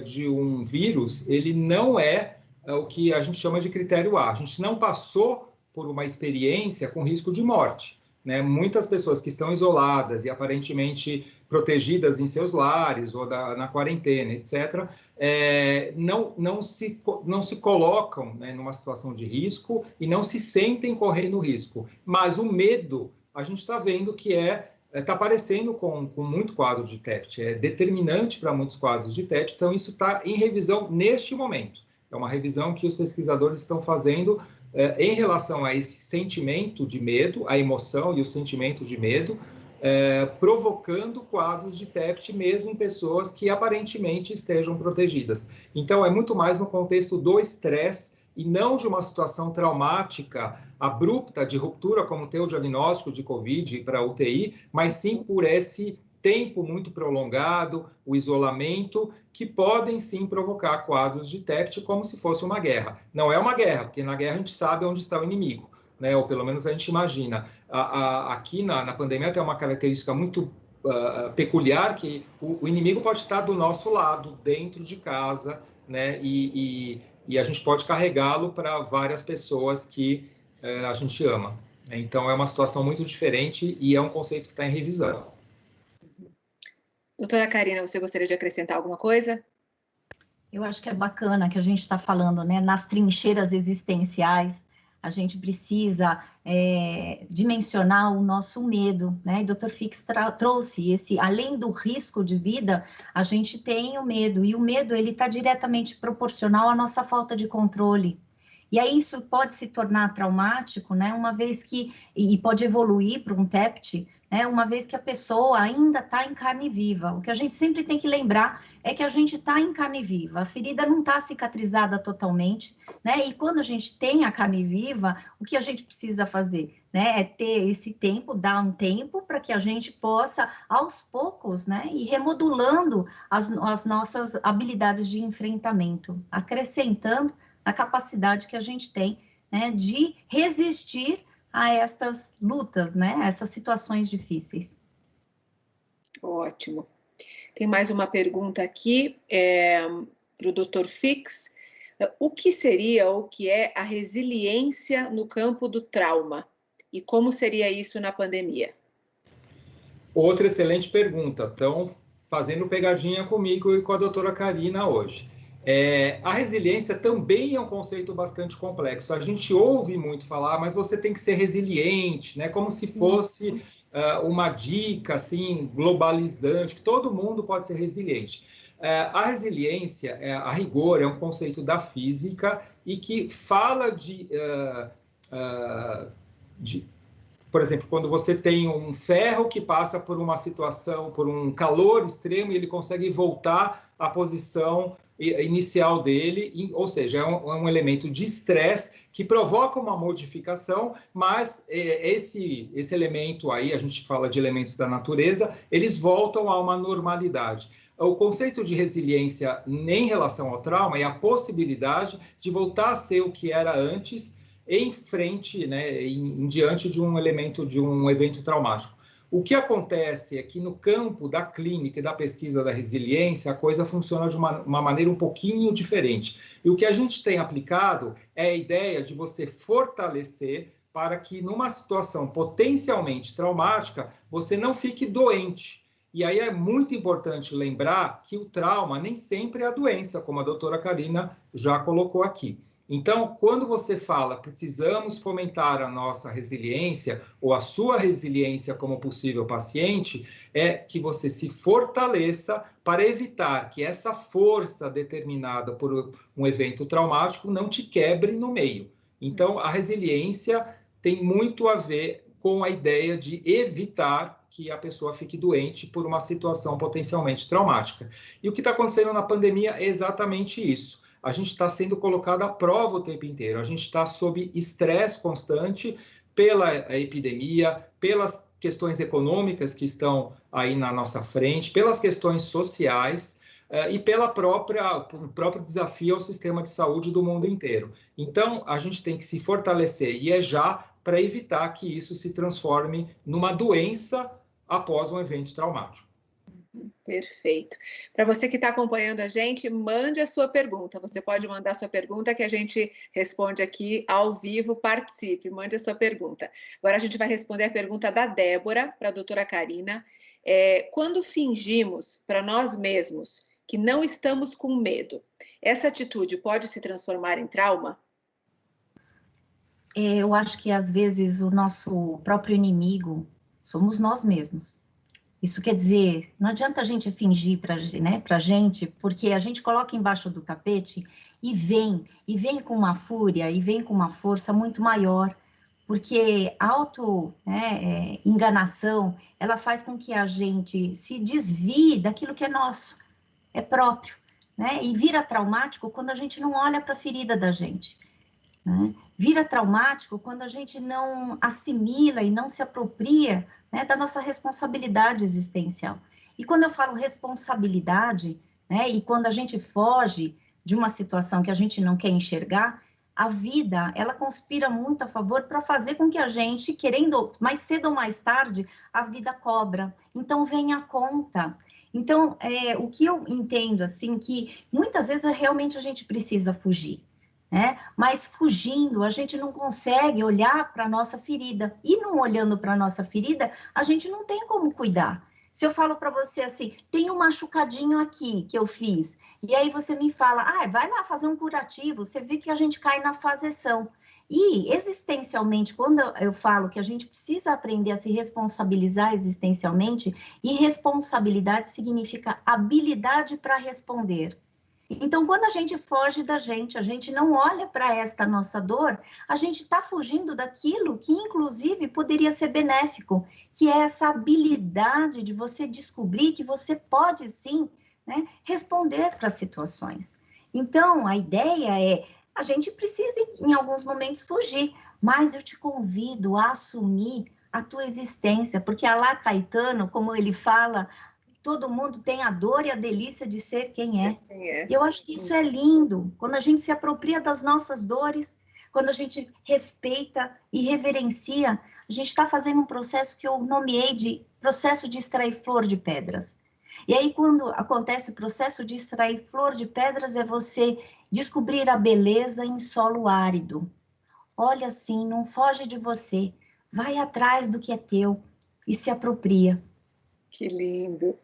Speaker 2: de um vírus, ele não é o que a gente chama de critério A. A gente não passou por uma experiência com risco de morte, né? Muitas pessoas que estão isoladas e aparentemente protegidas em seus lares ou na quarentena, etc., não se colocam, né, numa situação de risco e não se sentem correndo risco. Mas o medo, a gente está vendo que está aparecendo com muito quadro de TEPT, é determinante para muitos quadros de TEPT, então isso está em revisão neste momento. É uma revisão que os pesquisadores estão fazendo em relação a esse sentimento de medo, a emoção e o sentimento de medo, provocando quadros de TEPT mesmo em pessoas que aparentemente estejam protegidas. Então, é muito mais no contexto do estresse e não de uma situação traumática, abrupta, de ruptura, como ter o diagnóstico de COVID para UTI, mas sim por esse tempo muito prolongado, o isolamento, que podem sim provocar quadros de TEPT como se fosse uma guerra. Não é uma guerra, porque na guerra a gente sabe onde está o inimigo, né? Ou pelo menos a gente imagina. Aqui na pandemia tem uma característica muito peculiar, que o inimigo pode estar do nosso lado, dentro de casa, né? E a gente pode carregá-lo para várias pessoas que a gente ama. Então, é uma situação muito diferente e é um conceito que está em revisão.
Speaker 1: Doutora Karina, você gostaria de acrescentar alguma coisa?
Speaker 3: Eu acho que é bacana que a gente está falando, né, nas trincheiras existenciais, a gente precisa dimensionar o nosso medo, né? E o Dr. Fix trouxe esse, além do risco de vida, a gente tem o medo, e o medo ele está diretamente proporcional à nossa falta de controle. E aí isso pode se tornar traumático, né? Uma vez que, e pode evoluir para um TEPT, né? Uma vez que a pessoa ainda está em carne viva. O que a gente sempre tem que lembrar é que a gente está em carne viva, a ferida não está cicatrizada totalmente, né? E quando a gente tem a carne viva, o que a gente precisa fazer, né? É ter esse tempo, dar um tempo para que a gente possa, aos poucos, né? Ir remodulando as nossas habilidades de enfrentamento, acrescentando a capacidade que a gente tem, né, de resistir a estas lutas, né, a essas situações difíceis.
Speaker 1: Ótimo. Tem mais uma pergunta aqui para o Dr. Fix. O que seria ou o que é a resiliência no campo do trauma? E como seria isso na pandemia?
Speaker 2: Outra excelente pergunta. Estão fazendo pegadinha comigo e com a doutora Karina hoje. A resiliência também é um conceito bastante complexo. A gente ouve muito falar, mas você tem que ser resiliente, né? Como se fosse uma dica assim, globalizante, que todo mundo pode ser resiliente. A resiliência, a rigor, é um conceito da física e que fala por exemplo, quando você tem um ferro que passa por uma situação, por um calor extremo, e ele consegue voltar à posição inicial dele, ou seja, é um elemento de estresse que provoca uma modificação, mas esse elemento aí, a gente fala de elementos da natureza, eles voltam a uma normalidade. O conceito de resiliência em relação ao trauma é a possibilidade de voltar a ser o que era antes, em frente, né, em diante de um elemento, de um evento traumático. O que acontece é que no campo da clínica e da pesquisa da resiliência, a coisa funciona de uma maneira um pouquinho diferente. E o que a gente tem aplicado é a ideia de você fortalecer para que numa situação potencialmente traumática, você não fique doente. E aí é muito importante lembrar que o trauma nem sempre é a doença, como a doutora Karina já colocou aqui. Então, quando você fala precisamos fomentar a nossa resiliência ou a sua resiliência como possível paciente, é que você se fortaleça para evitar que essa força determinada por um evento traumático não te quebre no meio. Então, a resiliência tem muito a ver com a ideia de evitar que a pessoa fique doente por uma situação potencialmente traumática. E o que está acontecendo na pandemia é exatamente isso. A gente está sendo colocado à prova o tempo inteiro. A gente está sob estresse constante pela epidemia, pelas questões econômicas que estão aí na nossa frente, pelas questões sociais e pelo próprio desafio ao sistema de saúde do mundo inteiro. Então, a gente tem que se fortalecer, e é já, para evitar que isso se transforme numa doença após um evento traumático.
Speaker 1: Perfeito. Para você que está acompanhando a gente, mande a sua pergunta. Você pode mandar a sua pergunta que a gente responde aqui ao vivo. Participe, mande a sua pergunta. Agora a gente vai responder a pergunta da Débora para a doutora Karina. Quando fingimos para nós mesmos que não estamos com medo, essa atitude pode se transformar em trauma?
Speaker 3: Eu acho que às vezes o nosso próprio inimigo somos nós mesmos. Isso quer dizer, não adianta a gente fingir para a gente, porque a gente coloca embaixo do tapete e vem com uma fúria, e vem com uma força muito maior, porque enganação, ela faz com que a gente se desvie daquilo que é nosso, é próprio, né? E vira traumático quando a gente não olha para a ferida da gente, né? Vira traumático quando a gente não assimila e não se apropria, né, da nossa responsabilidade existencial. E quando eu falo responsabilidade, né, e quando a gente foge de uma situação que a gente não quer enxergar, a vida, ela conspira muito a favor para fazer com que a gente, querendo mais cedo ou mais tarde, a vida cobra. Então, vem a conta. Então, o que eu entendo, assim, que muitas vezes realmente a gente precisa fugir. Mas fugindo, a gente não consegue olhar para a nossa ferida. E não olhando para a nossa ferida, a gente não tem como cuidar. Se eu falo para você assim, tem um machucadinho aqui que eu fiz, e aí você me fala, vai lá fazer um curativo, você vê que a gente cai na fazeção. E, existencialmente, quando eu falo que a gente precisa aprender a se responsabilizar existencialmente, e responsabilidade significa habilidade para responder. Então, quando a gente foge da gente, a gente não olha para esta nossa dor, a gente está fugindo daquilo que, inclusive, poderia ser benéfico, que é essa habilidade de você descobrir que você pode, sim, né, responder para situações. Então, a ideia é, a gente precisa, em alguns momentos, fugir, mas eu te convido a assumir a tua existência, porque Alá Caetano, como ele fala, todo mundo tem a dor e a delícia de ser quem é. Eu acho que isso é lindo, quando a gente se apropria das nossas dores, quando a gente respeita e reverencia, a gente está fazendo um processo que eu nomeei de processo de extrair flor de pedras. E aí, quando acontece o processo de extrair flor de pedras, é você descobrir a beleza em solo árido. Olha assim, não foge de você, vai atrás do que é teu e se apropria.
Speaker 1: Que lindo!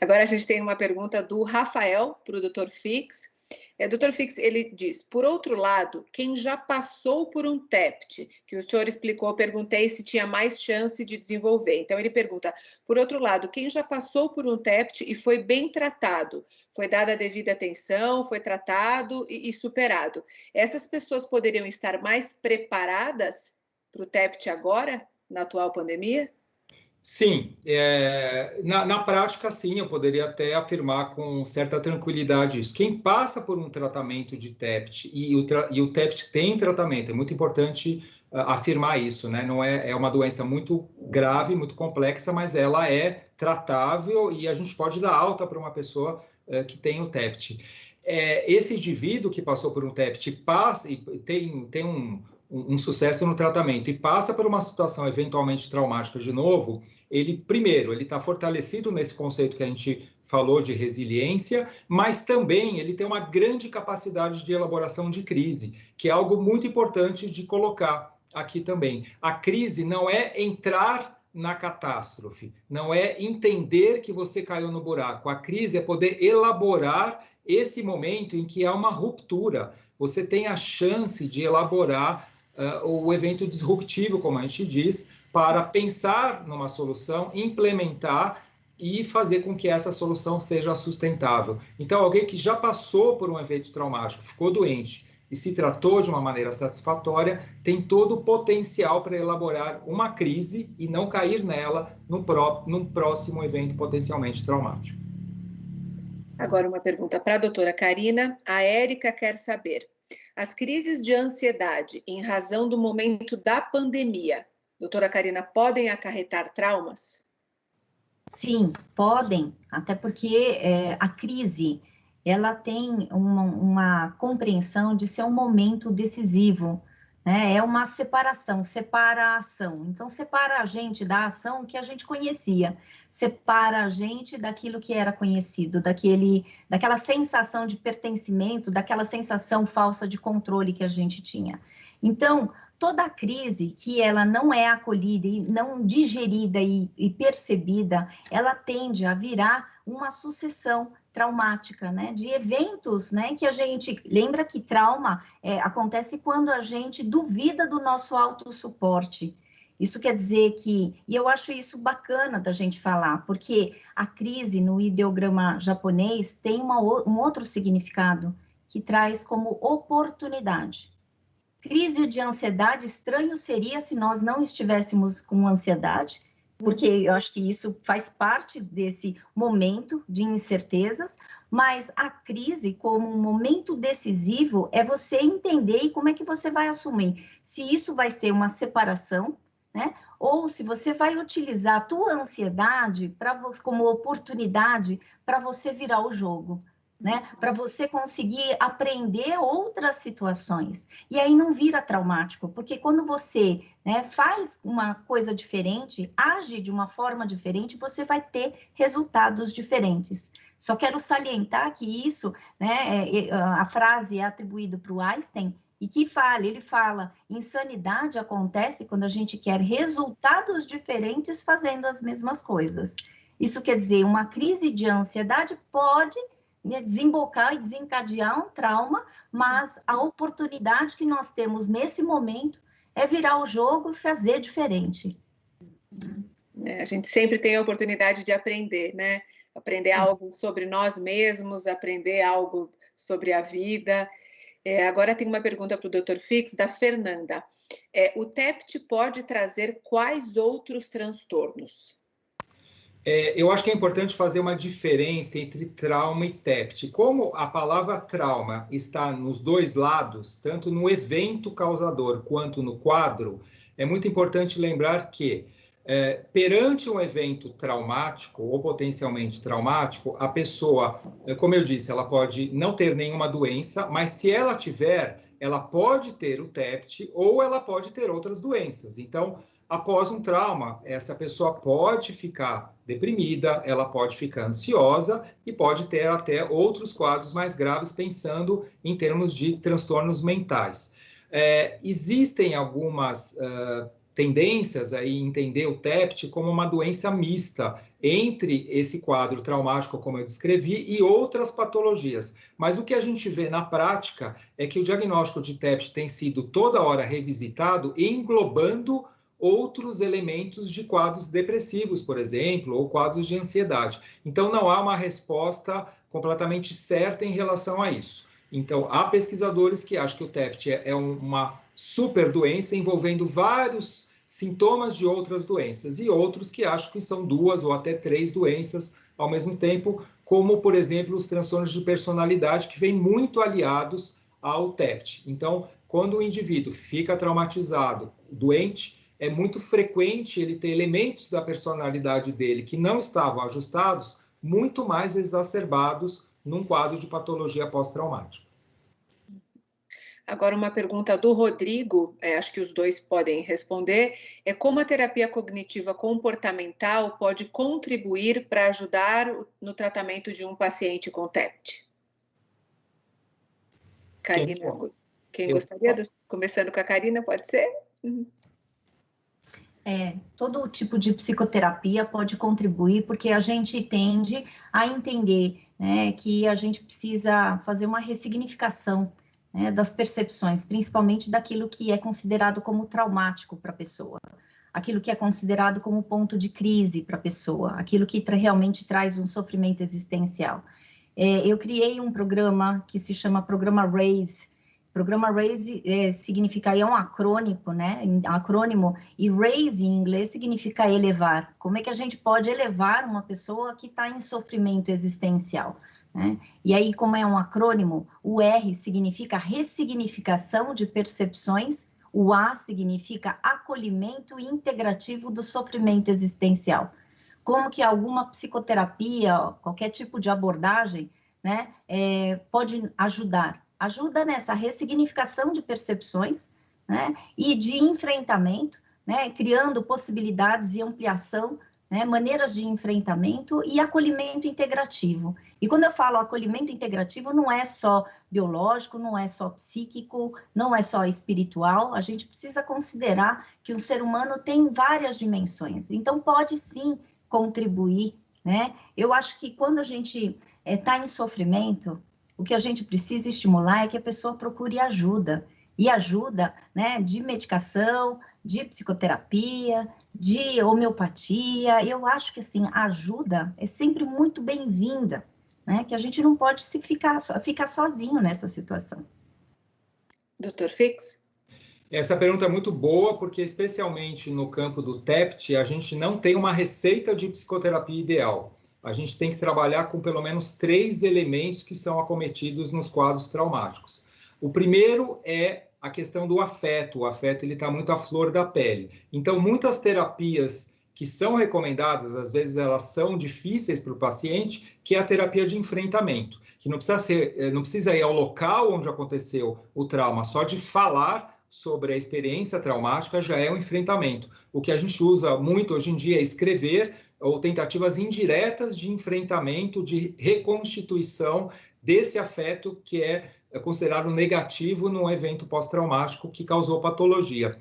Speaker 1: Agora a gente tem uma pergunta do Rafael para o Dr. Fix. Dr. Fix, ele diz, por outro lado, quem já passou por um TEPT, que o senhor explicou, eu perguntei se tinha mais chance de desenvolver. Então ele pergunta, por outro lado, quem já passou por um TEPT e foi bem tratado, foi dada a devida atenção, foi tratado e superado, essas pessoas poderiam estar mais preparadas para o TEPT agora, na atual pandemia?
Speaker 2: Sim, na prática, sim, eu poderia até afirmar com certa tranquilidade isso. Quem passa por um tratamento de TEPT, e o TEPT tem tratamento, é muito importante afirmar isso, né? Não é uma doença muito grave, muito complexa, mas ela é tratável e a gente pode dar alta para uma pessoa que tem o TEPT. Esse indivíduo que passou por um TEPT passa e tem um sucesso no tratamento e passa por uma situação eventualmente traumática de novo, ele está fortalecido nesse conceito que a gente falou de resiliência, mas também ele tem uma grande capacidade de elaboração de crise, que é algo muito importante de colocar aqui também. A crise não é entrar na catástrofe, não é entender que você caiu no buraco. A crise é poder elaborar esse momento em que há uma ruptura. Você tem a chance de elaborar o evento disruptivo, como a gente diz, para pensar numa solução, implementar e fazer com que essa solução seja sustentável. Então, alguém que já passou por um evento traumático, ficou doente e se tratou de uma maneira satisfatória, tem todo o potencial para elaborar uma crise e não cair nela num próximo evento potencialmente traumático.
Speaker 1: Agora uma pergunta para a doutora Karina. A Érica quer saber: as crises de ansiedade em razão do momento da pandemia, doutora Karina, podem acarretar traumas?
Speaker 3: Sim, podem, até porque a crise, ela tem uma compreensão de ser um momento decisivo, né? É uma separação, separa a ação. Então, separa a gente da ação que a gente conhecia, separa a gente daquilo que era conhecido, daquela sensação de pertencimento, daquela sensação falsa de controle que a gente tinha. Então, toda a crise que ela não é acolhida e não digerida e percebida, ela tende a virar uma sucessão traumática, né, de eventos, né, que a gente lembra que trauma acontece quando a gente duvida do nosso autossuporte. Isso quer dizer que, e eu acho isso bacana da gente falar, porque a crise no ideograma japonês tem um outro significado que traz como oportunidade. Crise de ansiedade, estranho seria se nós não estivéssemos com ansiedade, porque eu acho que isso faz parte desse momento de incertezas, mas a crise como um momento decisivo é você entender e como é que você vai assumir, se isso vai ser uma separação, né? Ou se você vai utilizar a tua ansiedade como oportunidade para você virar o jogo, né? Para você conseguir aprender outras situações. E aí não vira traumático, porque quando você, né, faz uma coisa diferente, age de uma forma diferente, você vai ter resultados diferentes. Só quero salientar que isso, né, a frase é atribuída para o Einstein, e que ele fala, insanidade acontece quando a gente quer resultados diferentes fazendo as mesmas coisas. Isso quer dizer, uma crise de ansiedade pode desembocar e desencadear um trauma, mas a oportunidade que nós temos nesse momento é virar o jogo e fazer diferente.
Speaker 1: A gente sempre tem a oportunidade de aprender, né? Aprender algo sobre nós mesmos, aprender algo sobre a vida. Agora tem uma pergunta para o Dr. Fix, da Fernanda. O TEPT pode trazer quais outros transtornos?
Speaker 2: Eu acho que é importante fazer uma diferença entre trauma e TEPT. Como a palavra trauma está nos dois lados, tanto no evento causador quanto no quadro, é muito importante lembrar que, perante um evento traumático ou potencialmente traumático, a pessoa, como eu disse, ela pode não ter nenhuma doença, mas se ela tiver, ela pode ter o TEPT ou ela pode ter outras doenças. Então, após um trauma, essa pessoa pode ficar deprimida, ela pode ficar ansiosa e pode ter até outros quadros mais graves, pensando em termos de transtornos mentais. Existem algumas tendências a entender o TEPT como uma doença mista entre esse quadro traumático, como eu descrevi, e outras patologias. Mas o que a gente vê na prática é que o diagnóstico de TEPT tem sido toda hora revisitado, englobando outros elementos de quadros depressivos, por exemplo, ou quadros de ansiedade. Então, não há uma resposta completamente certa em relação a isso. Então, há pesquisadores que acham que o TEPT é uma super doença envolvendo vários sintomas de outras doenças, e outros que acham que são 2 ou até 3 doenças ao mesmo tempo, como, por exemplo, os transtornos de personalidade, que vêm muito aliados ao TEPT. Então, quando o indivíduo fica traumatizado, doente, é muito frequente ele ter elementos da personalidade dele que não estavam ajustados, muito mais exacerbados num quadro de patologia pós-traumática.
Speaker 1: Agora, uma pergunta do Rodrigo, acho que os dois podem responder, é como a terapia cognitiva comportamental pode contribuir para ajudar no tratamento de um paciente com TEPT? Karina, quem gostaria? Começando com a Karina, pode ser?
Speaker 3: Todo tipo de psicoterapia pode contribuir, porque a gente tende a entender, né, que a gente precisa fazer uma ressignificação, né, das percepções, principalmente daquilo que é considerado como traumático para a pessoa, aquilo que é considerado como ponto de crise para a pessoa, aquilo que realmente traz um sofrimento existencial. Eu criei um programa que se chama Programa RAISE. Programa RAISE significa, é um acrônimo, né? Acrônimo, e RAISE em inglês significa elevar. Como é que a gente pode elevar uma pessoa que está em sofrimento existencial, né? E aí, como é um acrônimo, o R significa ressignificação de percepções, o A significa acolhimento integrativo do sofrimento existencial. Como que alguma psicoterapia, qualquer tipo de abordagem, né, pode ajudar? Ajuda nessa ressignificação de percepções, né, e de enfrentamento, né, criando possibilidades e ampliação, né, maneiras de enfrentamento e acolhimento integrativo. E quando eu falo acolhimento integrativo, não é só biológico, não é só psíquico, não é só espiritual, a gente precisa considerar que o ser humano tem várias dimensões, então pode sim contribuir, né? Eu acho que quando a gente está em sofrimento, o que a gente precisa estimular é que a pessoa procure ajuda, e ajuda, né, de medicação, de psicoterapia, de homeopatia. Eu acho que, assim, a ajuda é sempre muito bem-vinda, né, que a gente não pode ficar sozinho nessa situação.
Speaker 1: Dr. Fix?
Speaker 2: Essa pergunta é muito boa, porque especialmente no campo do TEPT, a gente não tem uma receita de psicoterapia ideal. A gente tem que trabalhar com pelo menos 3 elementos que são acometidos nos quadros traumáticos. O primeiro é a questão do afeto. O afeto está muito à flor da pele. Então, muitas terapias que são recomendadas, às vezes elas são difíceis para o paciente, que é a terapia de enfrentamento, que não precisa ir ao local onde aconteceu o trauma, só de falar sobre a experiência traumática já é um enfrentamento. O que a gente usa muito hoje em dia é escrever ou tentativas indiretas de enfrentamento, de reconstituição desse afeto que é considerado negativo num evento pós-traumático que causou patologia.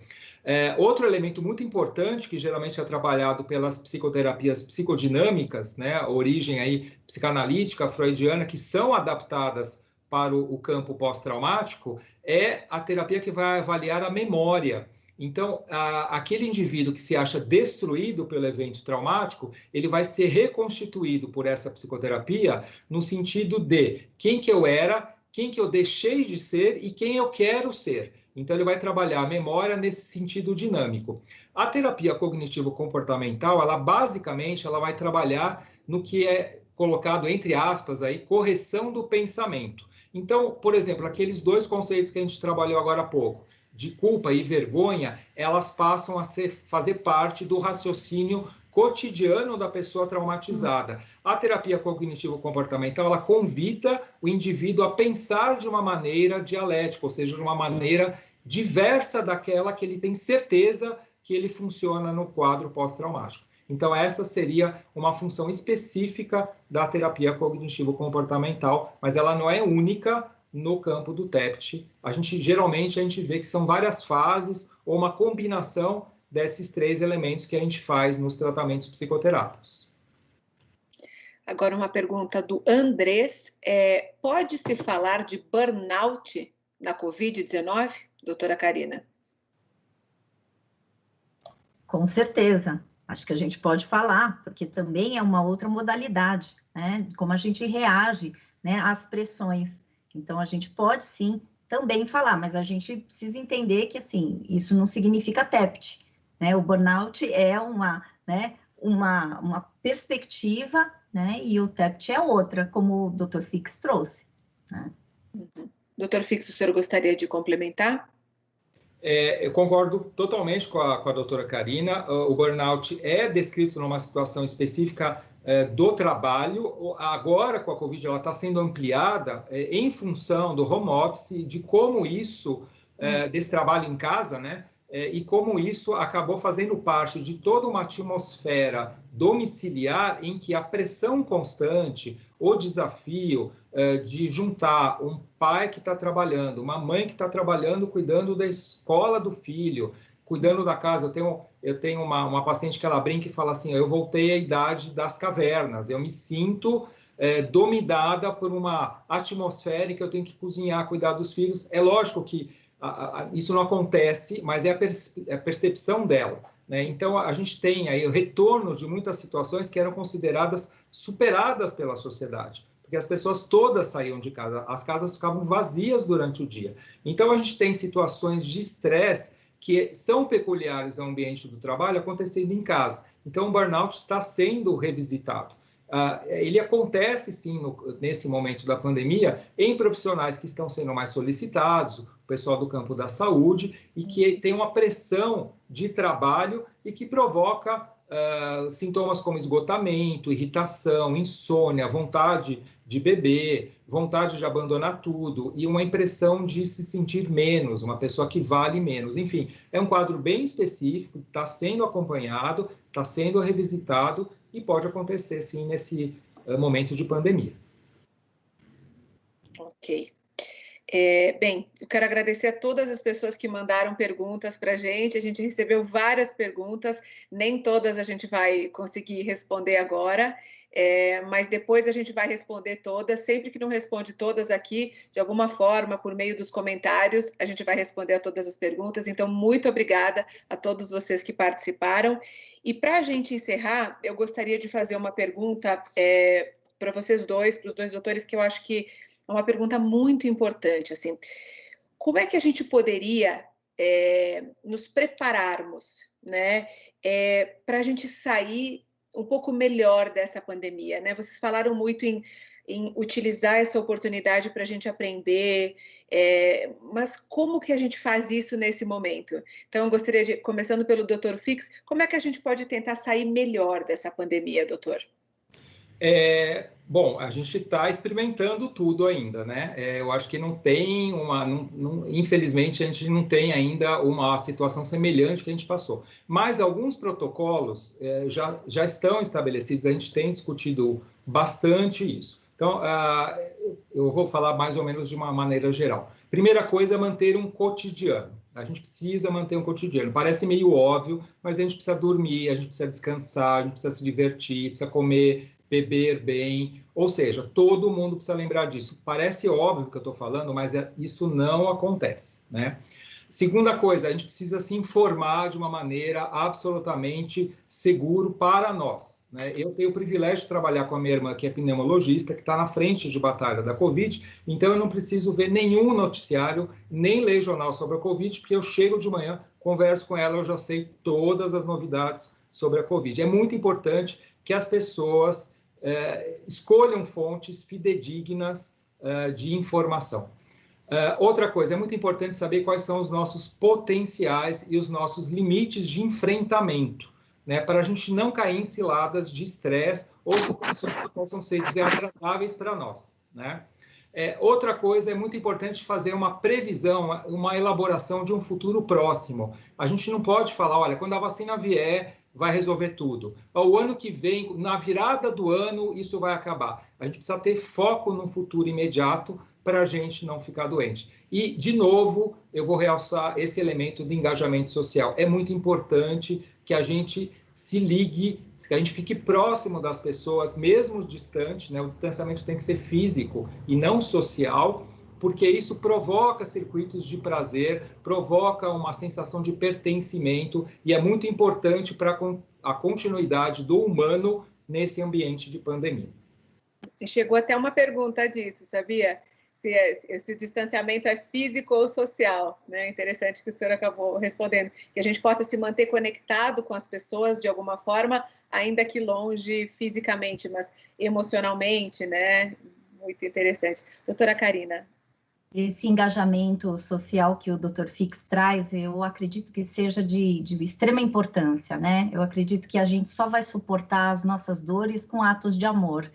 Speaker 2: Outro elemento muito importante, que geralmente é trabalhado pelas psicoterapias psicodinâmicas, né, a origem aí psicanalítica, freudiana, que são adaptadas para o campo pós-traumático, é a terapia que vai avaliar a memória. Então, aquele indivíduo que se acha destruído pelo evento traumático, ele vai ser reconstituído por essa psicoterapia no sentido de quem que eu era, quem que eu deixei de ser e quem eu quero ser. Então, ele vai trabalhar a memória nesse sentido dinâmico. A terapia cognitivo-comportamental, ela basicamente vai trabalhar no que é colocado, entre aspas, aí, correção do pensamento. Então, por exemplo, aqueles 2 conceitos que a gente trabalhou agora há pouco, de culpa e vergonha, elas passam a fazer parte do raciocínio cotidiano da pessoa traumatizada. A terapia cognitivo-comportamental, ela convida o indivíduo a pensar de uma maneira dialética, ou seja, de uma maneira diversa daquela que ele tem certeza que ele funciona no quadro pós-traumático. Então, essa seria uma função específica da terapia cognitivo-comportamental, mas ela não é única no campo do TEPT. Geralmente a gente vê que são várias fases ou uma combinação desses 3 elementos que a gente faz nos tratamentos psicoterápicos.
Speaker 1: Agora uma pergunta do Andrés. Pode-se falar de burnout na Covid-19, doutora Karina?
Speaker 3: Com certeza. Acho que a gente pode falar, porque também é uma outra modalidade, né? Como a gente reage, né, às pressões. Então, a gente pode, sim, também falar, mas a gente precisa entender que, assim, isso não significa TEPT, né? O burnout é uma perspectiva, né? E o TEPT é outra, como o Dr. Fix trouxe, né?
Speaker 1: Dr. Fix, o senhor gostaria de complementar?
Speaker 2: Eu concordo totalmente com a doutora Karina. O burnout é descrito numa situação específica do trabalho. Agora, com a Covid, ela está sendo ampliada em função do home office, de como isso, desse trabalho em casa, né? E como isso acabou fazendo parte de toda uma atmosfera domiciliar em que a pressão constante, o desafio de juntar um pai que está trabalhando, uma mãe que está trabalhando, cuidando da escola do filho, cuidando da casa. Eu tenho uma paciente que ela brinca e fala assim, eu voltei à idade das cavernas, eu me sinto dominada por uma atmosfera em que eu tenho que cozinhar, cuidar dos filhos. É lógico que isso não acontece, mas é a percepção dela, né? Então, a gente tem aí o retorno de muitas situações que eram consideradas superadas pela sociedade, porque as pessoas todas saíam de casa, as casas ficavam vazias durante o dia. Então, a gente tem situações de estresse que são peculiares ao ambiente do trabalho acontecendo em casa. Então, o burnout está sendo revisitado. Ele acontece, sim, nesse momento da pandemia, em profissionais que estão sendo mais solicitados, o pessoal do campo da saúde, e que tem uma pressão de trabalho e que provoca sintomas como esgotamento, irritação, insônia, vontade de beber, vontade de abandonar tudo e uma impressão de se sentir menos, uma pessoa que vale menos. Enfim, é um quadro bem específico, está sendo acompanhado, está sendo revisitado e pode acontecer, sim, nesse momento de pandemia.
Speaker 1: Ok. Bem, eu quero agradecer a todas as pessoas que mandaram perguntas para a gente recebeu várias perguntas, nem todas a gente vai conseguir responder agora, mas depois a gente vai responder todas. Sempre que não responde todas aqui, de alguma forma, por meio dos comentários, a gente vai responder a todas as perguntas. Então, muito obrigada a todos vocês que participaram. E para a gente encerrar, eu gostaria de fazer uma pergunta para vocês dois, para os dois doutores, que eu acho que é uma pergunta muito importante, assim, como é que a gente poderia nos prepararmos, né, para a gente sair um pouco melhor dessa pandemia, né? Vocês falaram muito em utilizar essa oportunidade para a gente aprender, mas como que a gente faz isso nesse momento? Então, eu gostaria de, começando pelo Dr. Fix, como é que a gente pode tentar sair melhor dessa pandemia, doutor?
Speaker 2: Bom, a gente está experimentando tudo ainda, né? Eu acho que não tem infelizmente, a gente não tem ainda uma situação semelhante que a gente passou. Mas alguns protocolos já estão estabelecidos, a gente tem discutido bastante isso. Então, eu vou falar mais ou menos de uma maneira geral. Primeira coisa é manter um cotidiano. A gente precisa manter um cotidiano. Parece meio óbvio, mas a gente precisa dormir, a gente precisa descansar, a gente precisa se divertir, precisa comer, beber bem, ou seja, todo mundo precisa lembrar disso. Parece óbvio que eu estou falando, mas isso não acontece, né? Segunda coisa, a gente precisa se informar de uma maneira absolutamente segura para nós, né? Eu tenho o privilégio de trabalhar com a minha irmã, que é pneumologista, que está na frente de batalha da Covid, então eu não preciso ver nenhum noticiário, nem ler jornal sobre a Covid, porque eu chego de manhã, converso com ela, eu já sei todas as novidades sobre a Covid. É muito importante que as pessoas escolham fontes fidedignas de informação. Outra coisa, é muito importante saber quais são os nossos potenciais e os nossos limites de enfrentamento, né, para a gente não cair em ciladas de estresse ou situações que possam ser desagradáveis para nós, né? Outra coisa, é muito importante fazer uma previsão, uma elaboração de um futuro próximo. A gente não pode falar, olha, quando a vacina vier, vai resolver tudo. O ano que vem, na virada do ano, isso vai acabar. A gente precisa ter foco no futuro imediato para a gente não ficar doente. E, de novo, eu vou realçar esse elemento do engajamento social. É muito importante que a gente se ligue, que a gente fique próximo das pessoas, mesmo distante, né? O distanciamento tem que ser físico e não social, porque isso provoca circuitos de prazer, provoca uma sensação de pertencimento e é muito importante para a continuidade do humano nesse ambiente de pandemia.
Speaker 1: Chegou até uma pergunta disso, sabia? Se o distanciamento é físico ou social, né? Interessante que o senhor acabou respondendo, que a gente possa se manter conectado com as pessoas de alguma forma, ainda que longe fisicamente, mas emocionalmente, né? Muito interessante. Doutora Karina.
Speaker 3: Esse engajamento social que o Dr. Fix traz, eu acredito que seja de extrema importância, né? Eu acredito que a gente só vai suportar as nossas dores com atos de amor,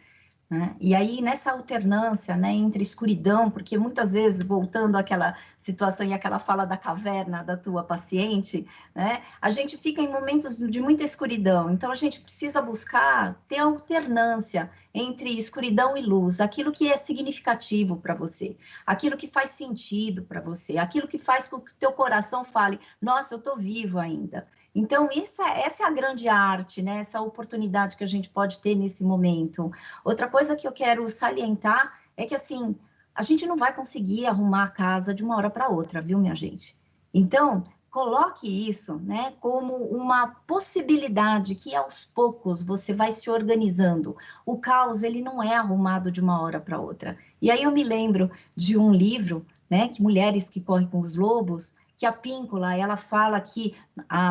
Speaker 3: né? E aí, nessa alternância, né, entre escuridão, porque muitas vezes, voltando àquela situação e àquela fala da caverna da tua paciente, né, a gente fica em momentos de muita escuridão, então a gente precisa buscar ter alternância entre escuridão e luz, aquilo que é significativo para você, aquilo que faz sentido para você, aquilo que faz com que o teu coração fale, nossa, eu estou vivo ainda. Então, essa é a grande arte, né? Essa oportunidade que a gente pode ter nesse momento. Outra coisa que eu quero salientar é que, assim, a gente não vai conseguir arrumar a casa de uma hora para outra, viu, minha gente? Então, coloque isso, né, como uma possibilidade que, aos poucos, você vai se organizando. O caos, ele não é arrumado de uma hora para outra. E aí eu me lembro de um livro, né, que Mulheres que Correm com os Lobos, que a Píncula, ela fala que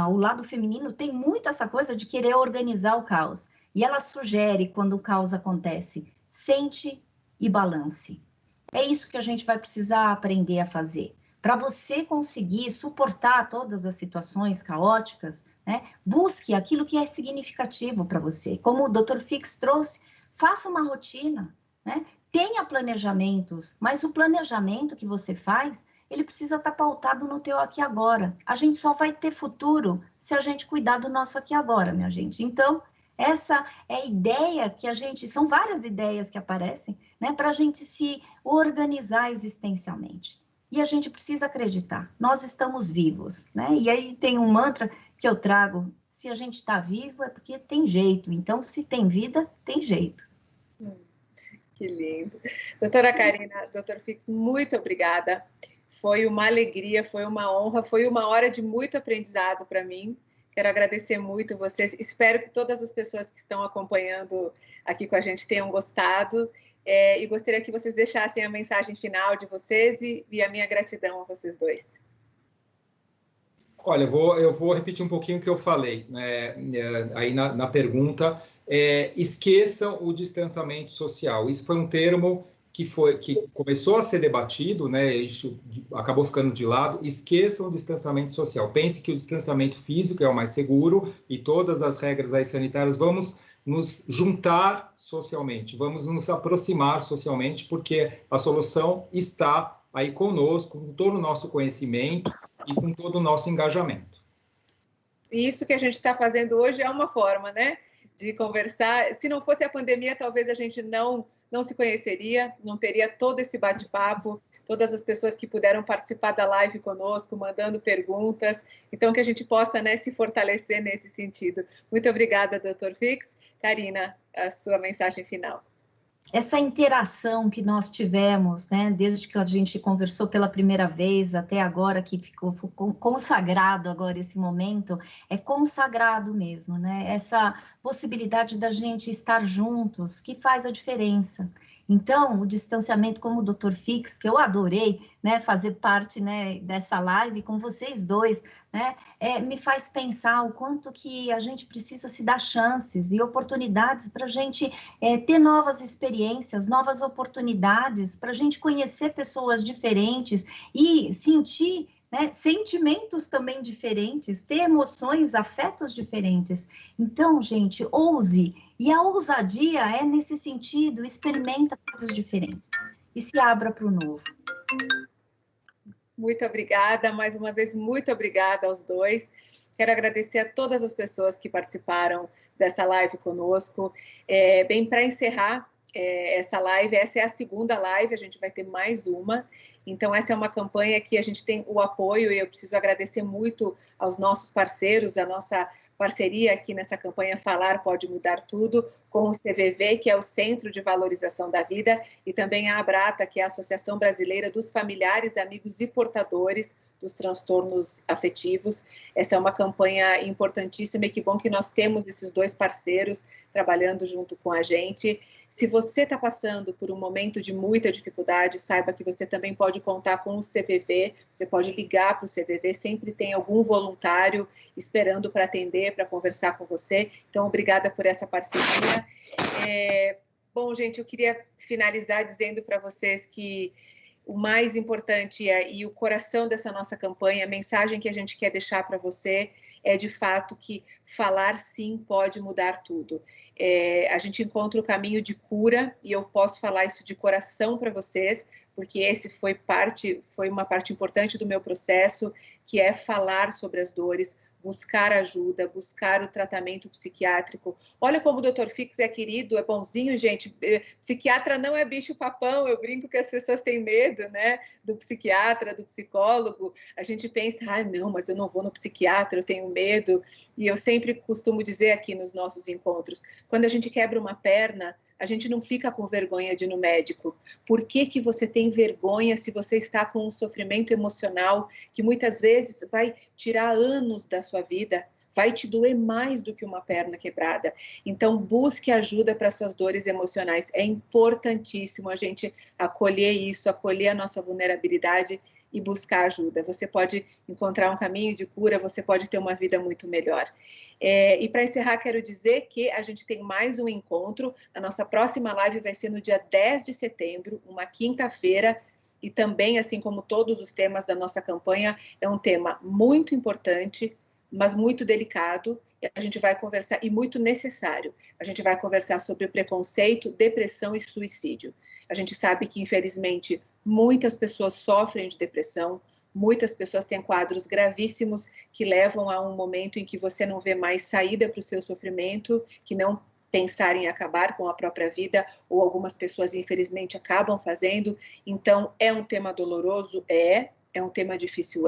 Speaker 3: o lado feminino tem muito essa coisa de querer organizar o caos. E ela sugere, quando o caos acontece, sente e balance. É isso que a gente vai precisar aprender a fazer. Para você conseguir suportar todas as situações caóticas, né, busque aquilo que é significativo para você. Como o Dr. Fix trouxe, faça uma rotina, né? Tenha planejamentos, mas o planejamento que você faz, ele precisa estar pautado no teu aqui e agora. A gente só vai ter futuro se a gente cuidar do nosso aqui e agora, minha gente. Então, essa é a ideia que são várias ideias que aparecem, né, para a gente se organizar existencialmente. E a gente precisa acreditar, nós estamos vivos, né? E aí tem um mantra que eu trago, se a gente está vivo é porque tem jeito, então se tem vida, tem jeito.
Speaker 1: Que lindo. Doutora Karina, Dr. Fix, muito obrigada. Foi uma alegria, foi uma honra, foi uma hora de muito aprendizado para mim. Quero agradecer muito vocês. Espero que todas as pessoas que estão acompanhando aqui com a gente tenham gostado. E gostaria que vocês deixassem a mensagem final de vocês e a minha gratidão a vocês dois.
Speaker 2: Olha, eu vou repetir um pouquinho o que eu falei, né, aí na pergunta. Esqueçam o distanciamento social. Isso foi um termo que começou a ser debatido, né, isso acabou ficando de lado. Esqueçam o distanciamento social. Pense que o distanciamento físico é o mais seguro e todas as regras aí sanitárias, vamos nos juntar socialmente, vamos nos aproximar socialmente, porque a solução está aí conosco, com todo o nosso conhecimento e com todo o nosso engajamento.
Speaker 1: E isso que a gente está fazendo hoje é uma forma, né, de conversar. Se não fosse a pandemia, talvez a gente não se conheceria, não teria todo esse bate-papo, todas as pessoas que puderam participar da live conosco, mandando perguntas. Então, que a gente possa, né, se fortalecer nesse sentido. Muito obrigada, Dr. Fix. Karina, a sua mensagem final.
Speaker 3: Essa interação que nós tivemos, né, desde que a gente conversou pela primeira vez até agora, que ficou consagrado agora esse momento, é consagrado mesmo, né? Essa possibilidade da gente estar juntos, que faz a diferença. Então, o distanciamento, como o Dr. Fix, que eu adorei, né, fazer parte, né, dessa live com vocês dois, né, me faz pensar o quanto que a gente precisa se dar chances e oportunidades para a gente ter novas experiências, novas oportunidades, para a gente conhecer pessoas diferentes e sentir, né, sentimentos também diferentes, ter emoções, afetos diferentes. Então, gente, ouse. E a ousadia é nesse sentido, experimenta coisas diferentes e se abra para o novo.
Speaker 1: Muito obrigada, mais uma vez, muito obrigada aos dois. Quero agradecer a todas as pessoas que participaram dessa live conosco. Bem, para encerrar essa live, essa é a segunda live, a gente vai ter mais uma. Então, essa é uma campanha que a gente tem o apoio e eu preciso agradecer muito aos nossos parceiros, a nossa parceria aqui nessa campanha Falar Pode Mudar Tudo, com o CVV, que é o Centro de Valorização da Vida, e também a ABRATA, que é a Associação Brasileira dos Familiares, Amigos e Portadores dos Transtornos Afetivos. Essa é uma campanha importantíssima e que bom que nós temos esses dois parceiros trabalhando junto com a gente. Se você está passando por um momento de muita dificuldade, saiba que você também pode contar com o CVV, você pode ligar para o CVV, sempre tem algum voluntário esperando para atender, para conversar com você. Então, obrigada por essa parceria. Bom, gente, eu queria finalizar dizendo para vocês que o mais importante e o coração dessa nossa campanha, a mensagem que a gente quer deixar para você é de fato que falar sim pode mudar tudo. A gente encontra o caminho de cura e eu posso falar isso de coração para vocês, porque esse foi uma parte importante do meu processo, que é falar sobre as dores, buscar ajuda, buscar o tratamento psiquiátrico. Olha como o Dr. Fix é querido, é bonzinho, gente. Psiquiatra não é bicho-papão, eu brinco que as pessoas têm medo, né, do psiquiatra, do psicólogo. A gente pensa, não, mas eu não vou no psiquiatra, eu tenho medo. E eu sempre costumo dizer aqui nos nossos encontros, quando a gente quebra uma perna, a gente não fica com vergonha de ir no médico. Por que você tem vergonha se você está com um sofrimento emocional que muitas vezes vai tirar anos da sua vida, vai te doer mais do que uma perna quebrada? Então, busque ajuda para suas dores emocionais. É importantíssimo a gente acolher isso, acolher a nossa vulnerabilidade e buscar ajuda. Você pode encontrar um caminho de cura, você pode ter uma vida muito melhor. E para encerrar, quero dizer que a gente tem mais um encontro. A nossa próxima live vai ser no dia 10 de setembro, uma quinta-feira, e também, assim como todos os temas da nossa campanha, é um tema muito importante, mas muito delicado, e a gente vai conversar, e muito necessário. A gente vai conversar sobre preconceito, depressão e suicídio. A gente sabe que, infelizmente, muitas pessoas sofrem de depressão, muitas pessoas têm quadros gravíssimos que levam a um momento em que você não vê mais saída para o seu sofrimento, que não pensar em acabar com a própria vida, ou algumas pessoas, infelizmente, acabam fazendo. Então, é um tema doloroso? É um tema difícil,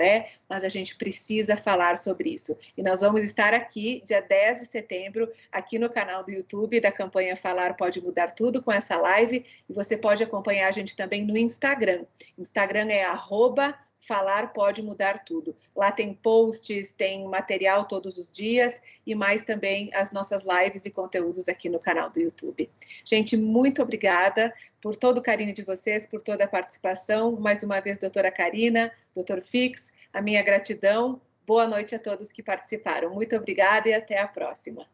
Speaker 1: mas a gente precisa falar sobre isso. E nós vamos estar aqui, dia 10 de setembro, aqui no canal do YouTube da campanha Falar Pode Mudar Tudo, com essa live. E você pode acompanhar a gente também no Instagram. Instagram é @Falar Pode Mudar Tudo. Lá tem posts, tem material todos os dias e mais também as nossas lives e conteúdos aqui no canal do YouTube. Gente, muito obrigada por todo o carinho de vocês, por toda a participação. Mais uma vez, doutora Karina, Dr. Fix, a minha gratidão. Boa noite a todos que participaram. Muito obrigada e até a próxima.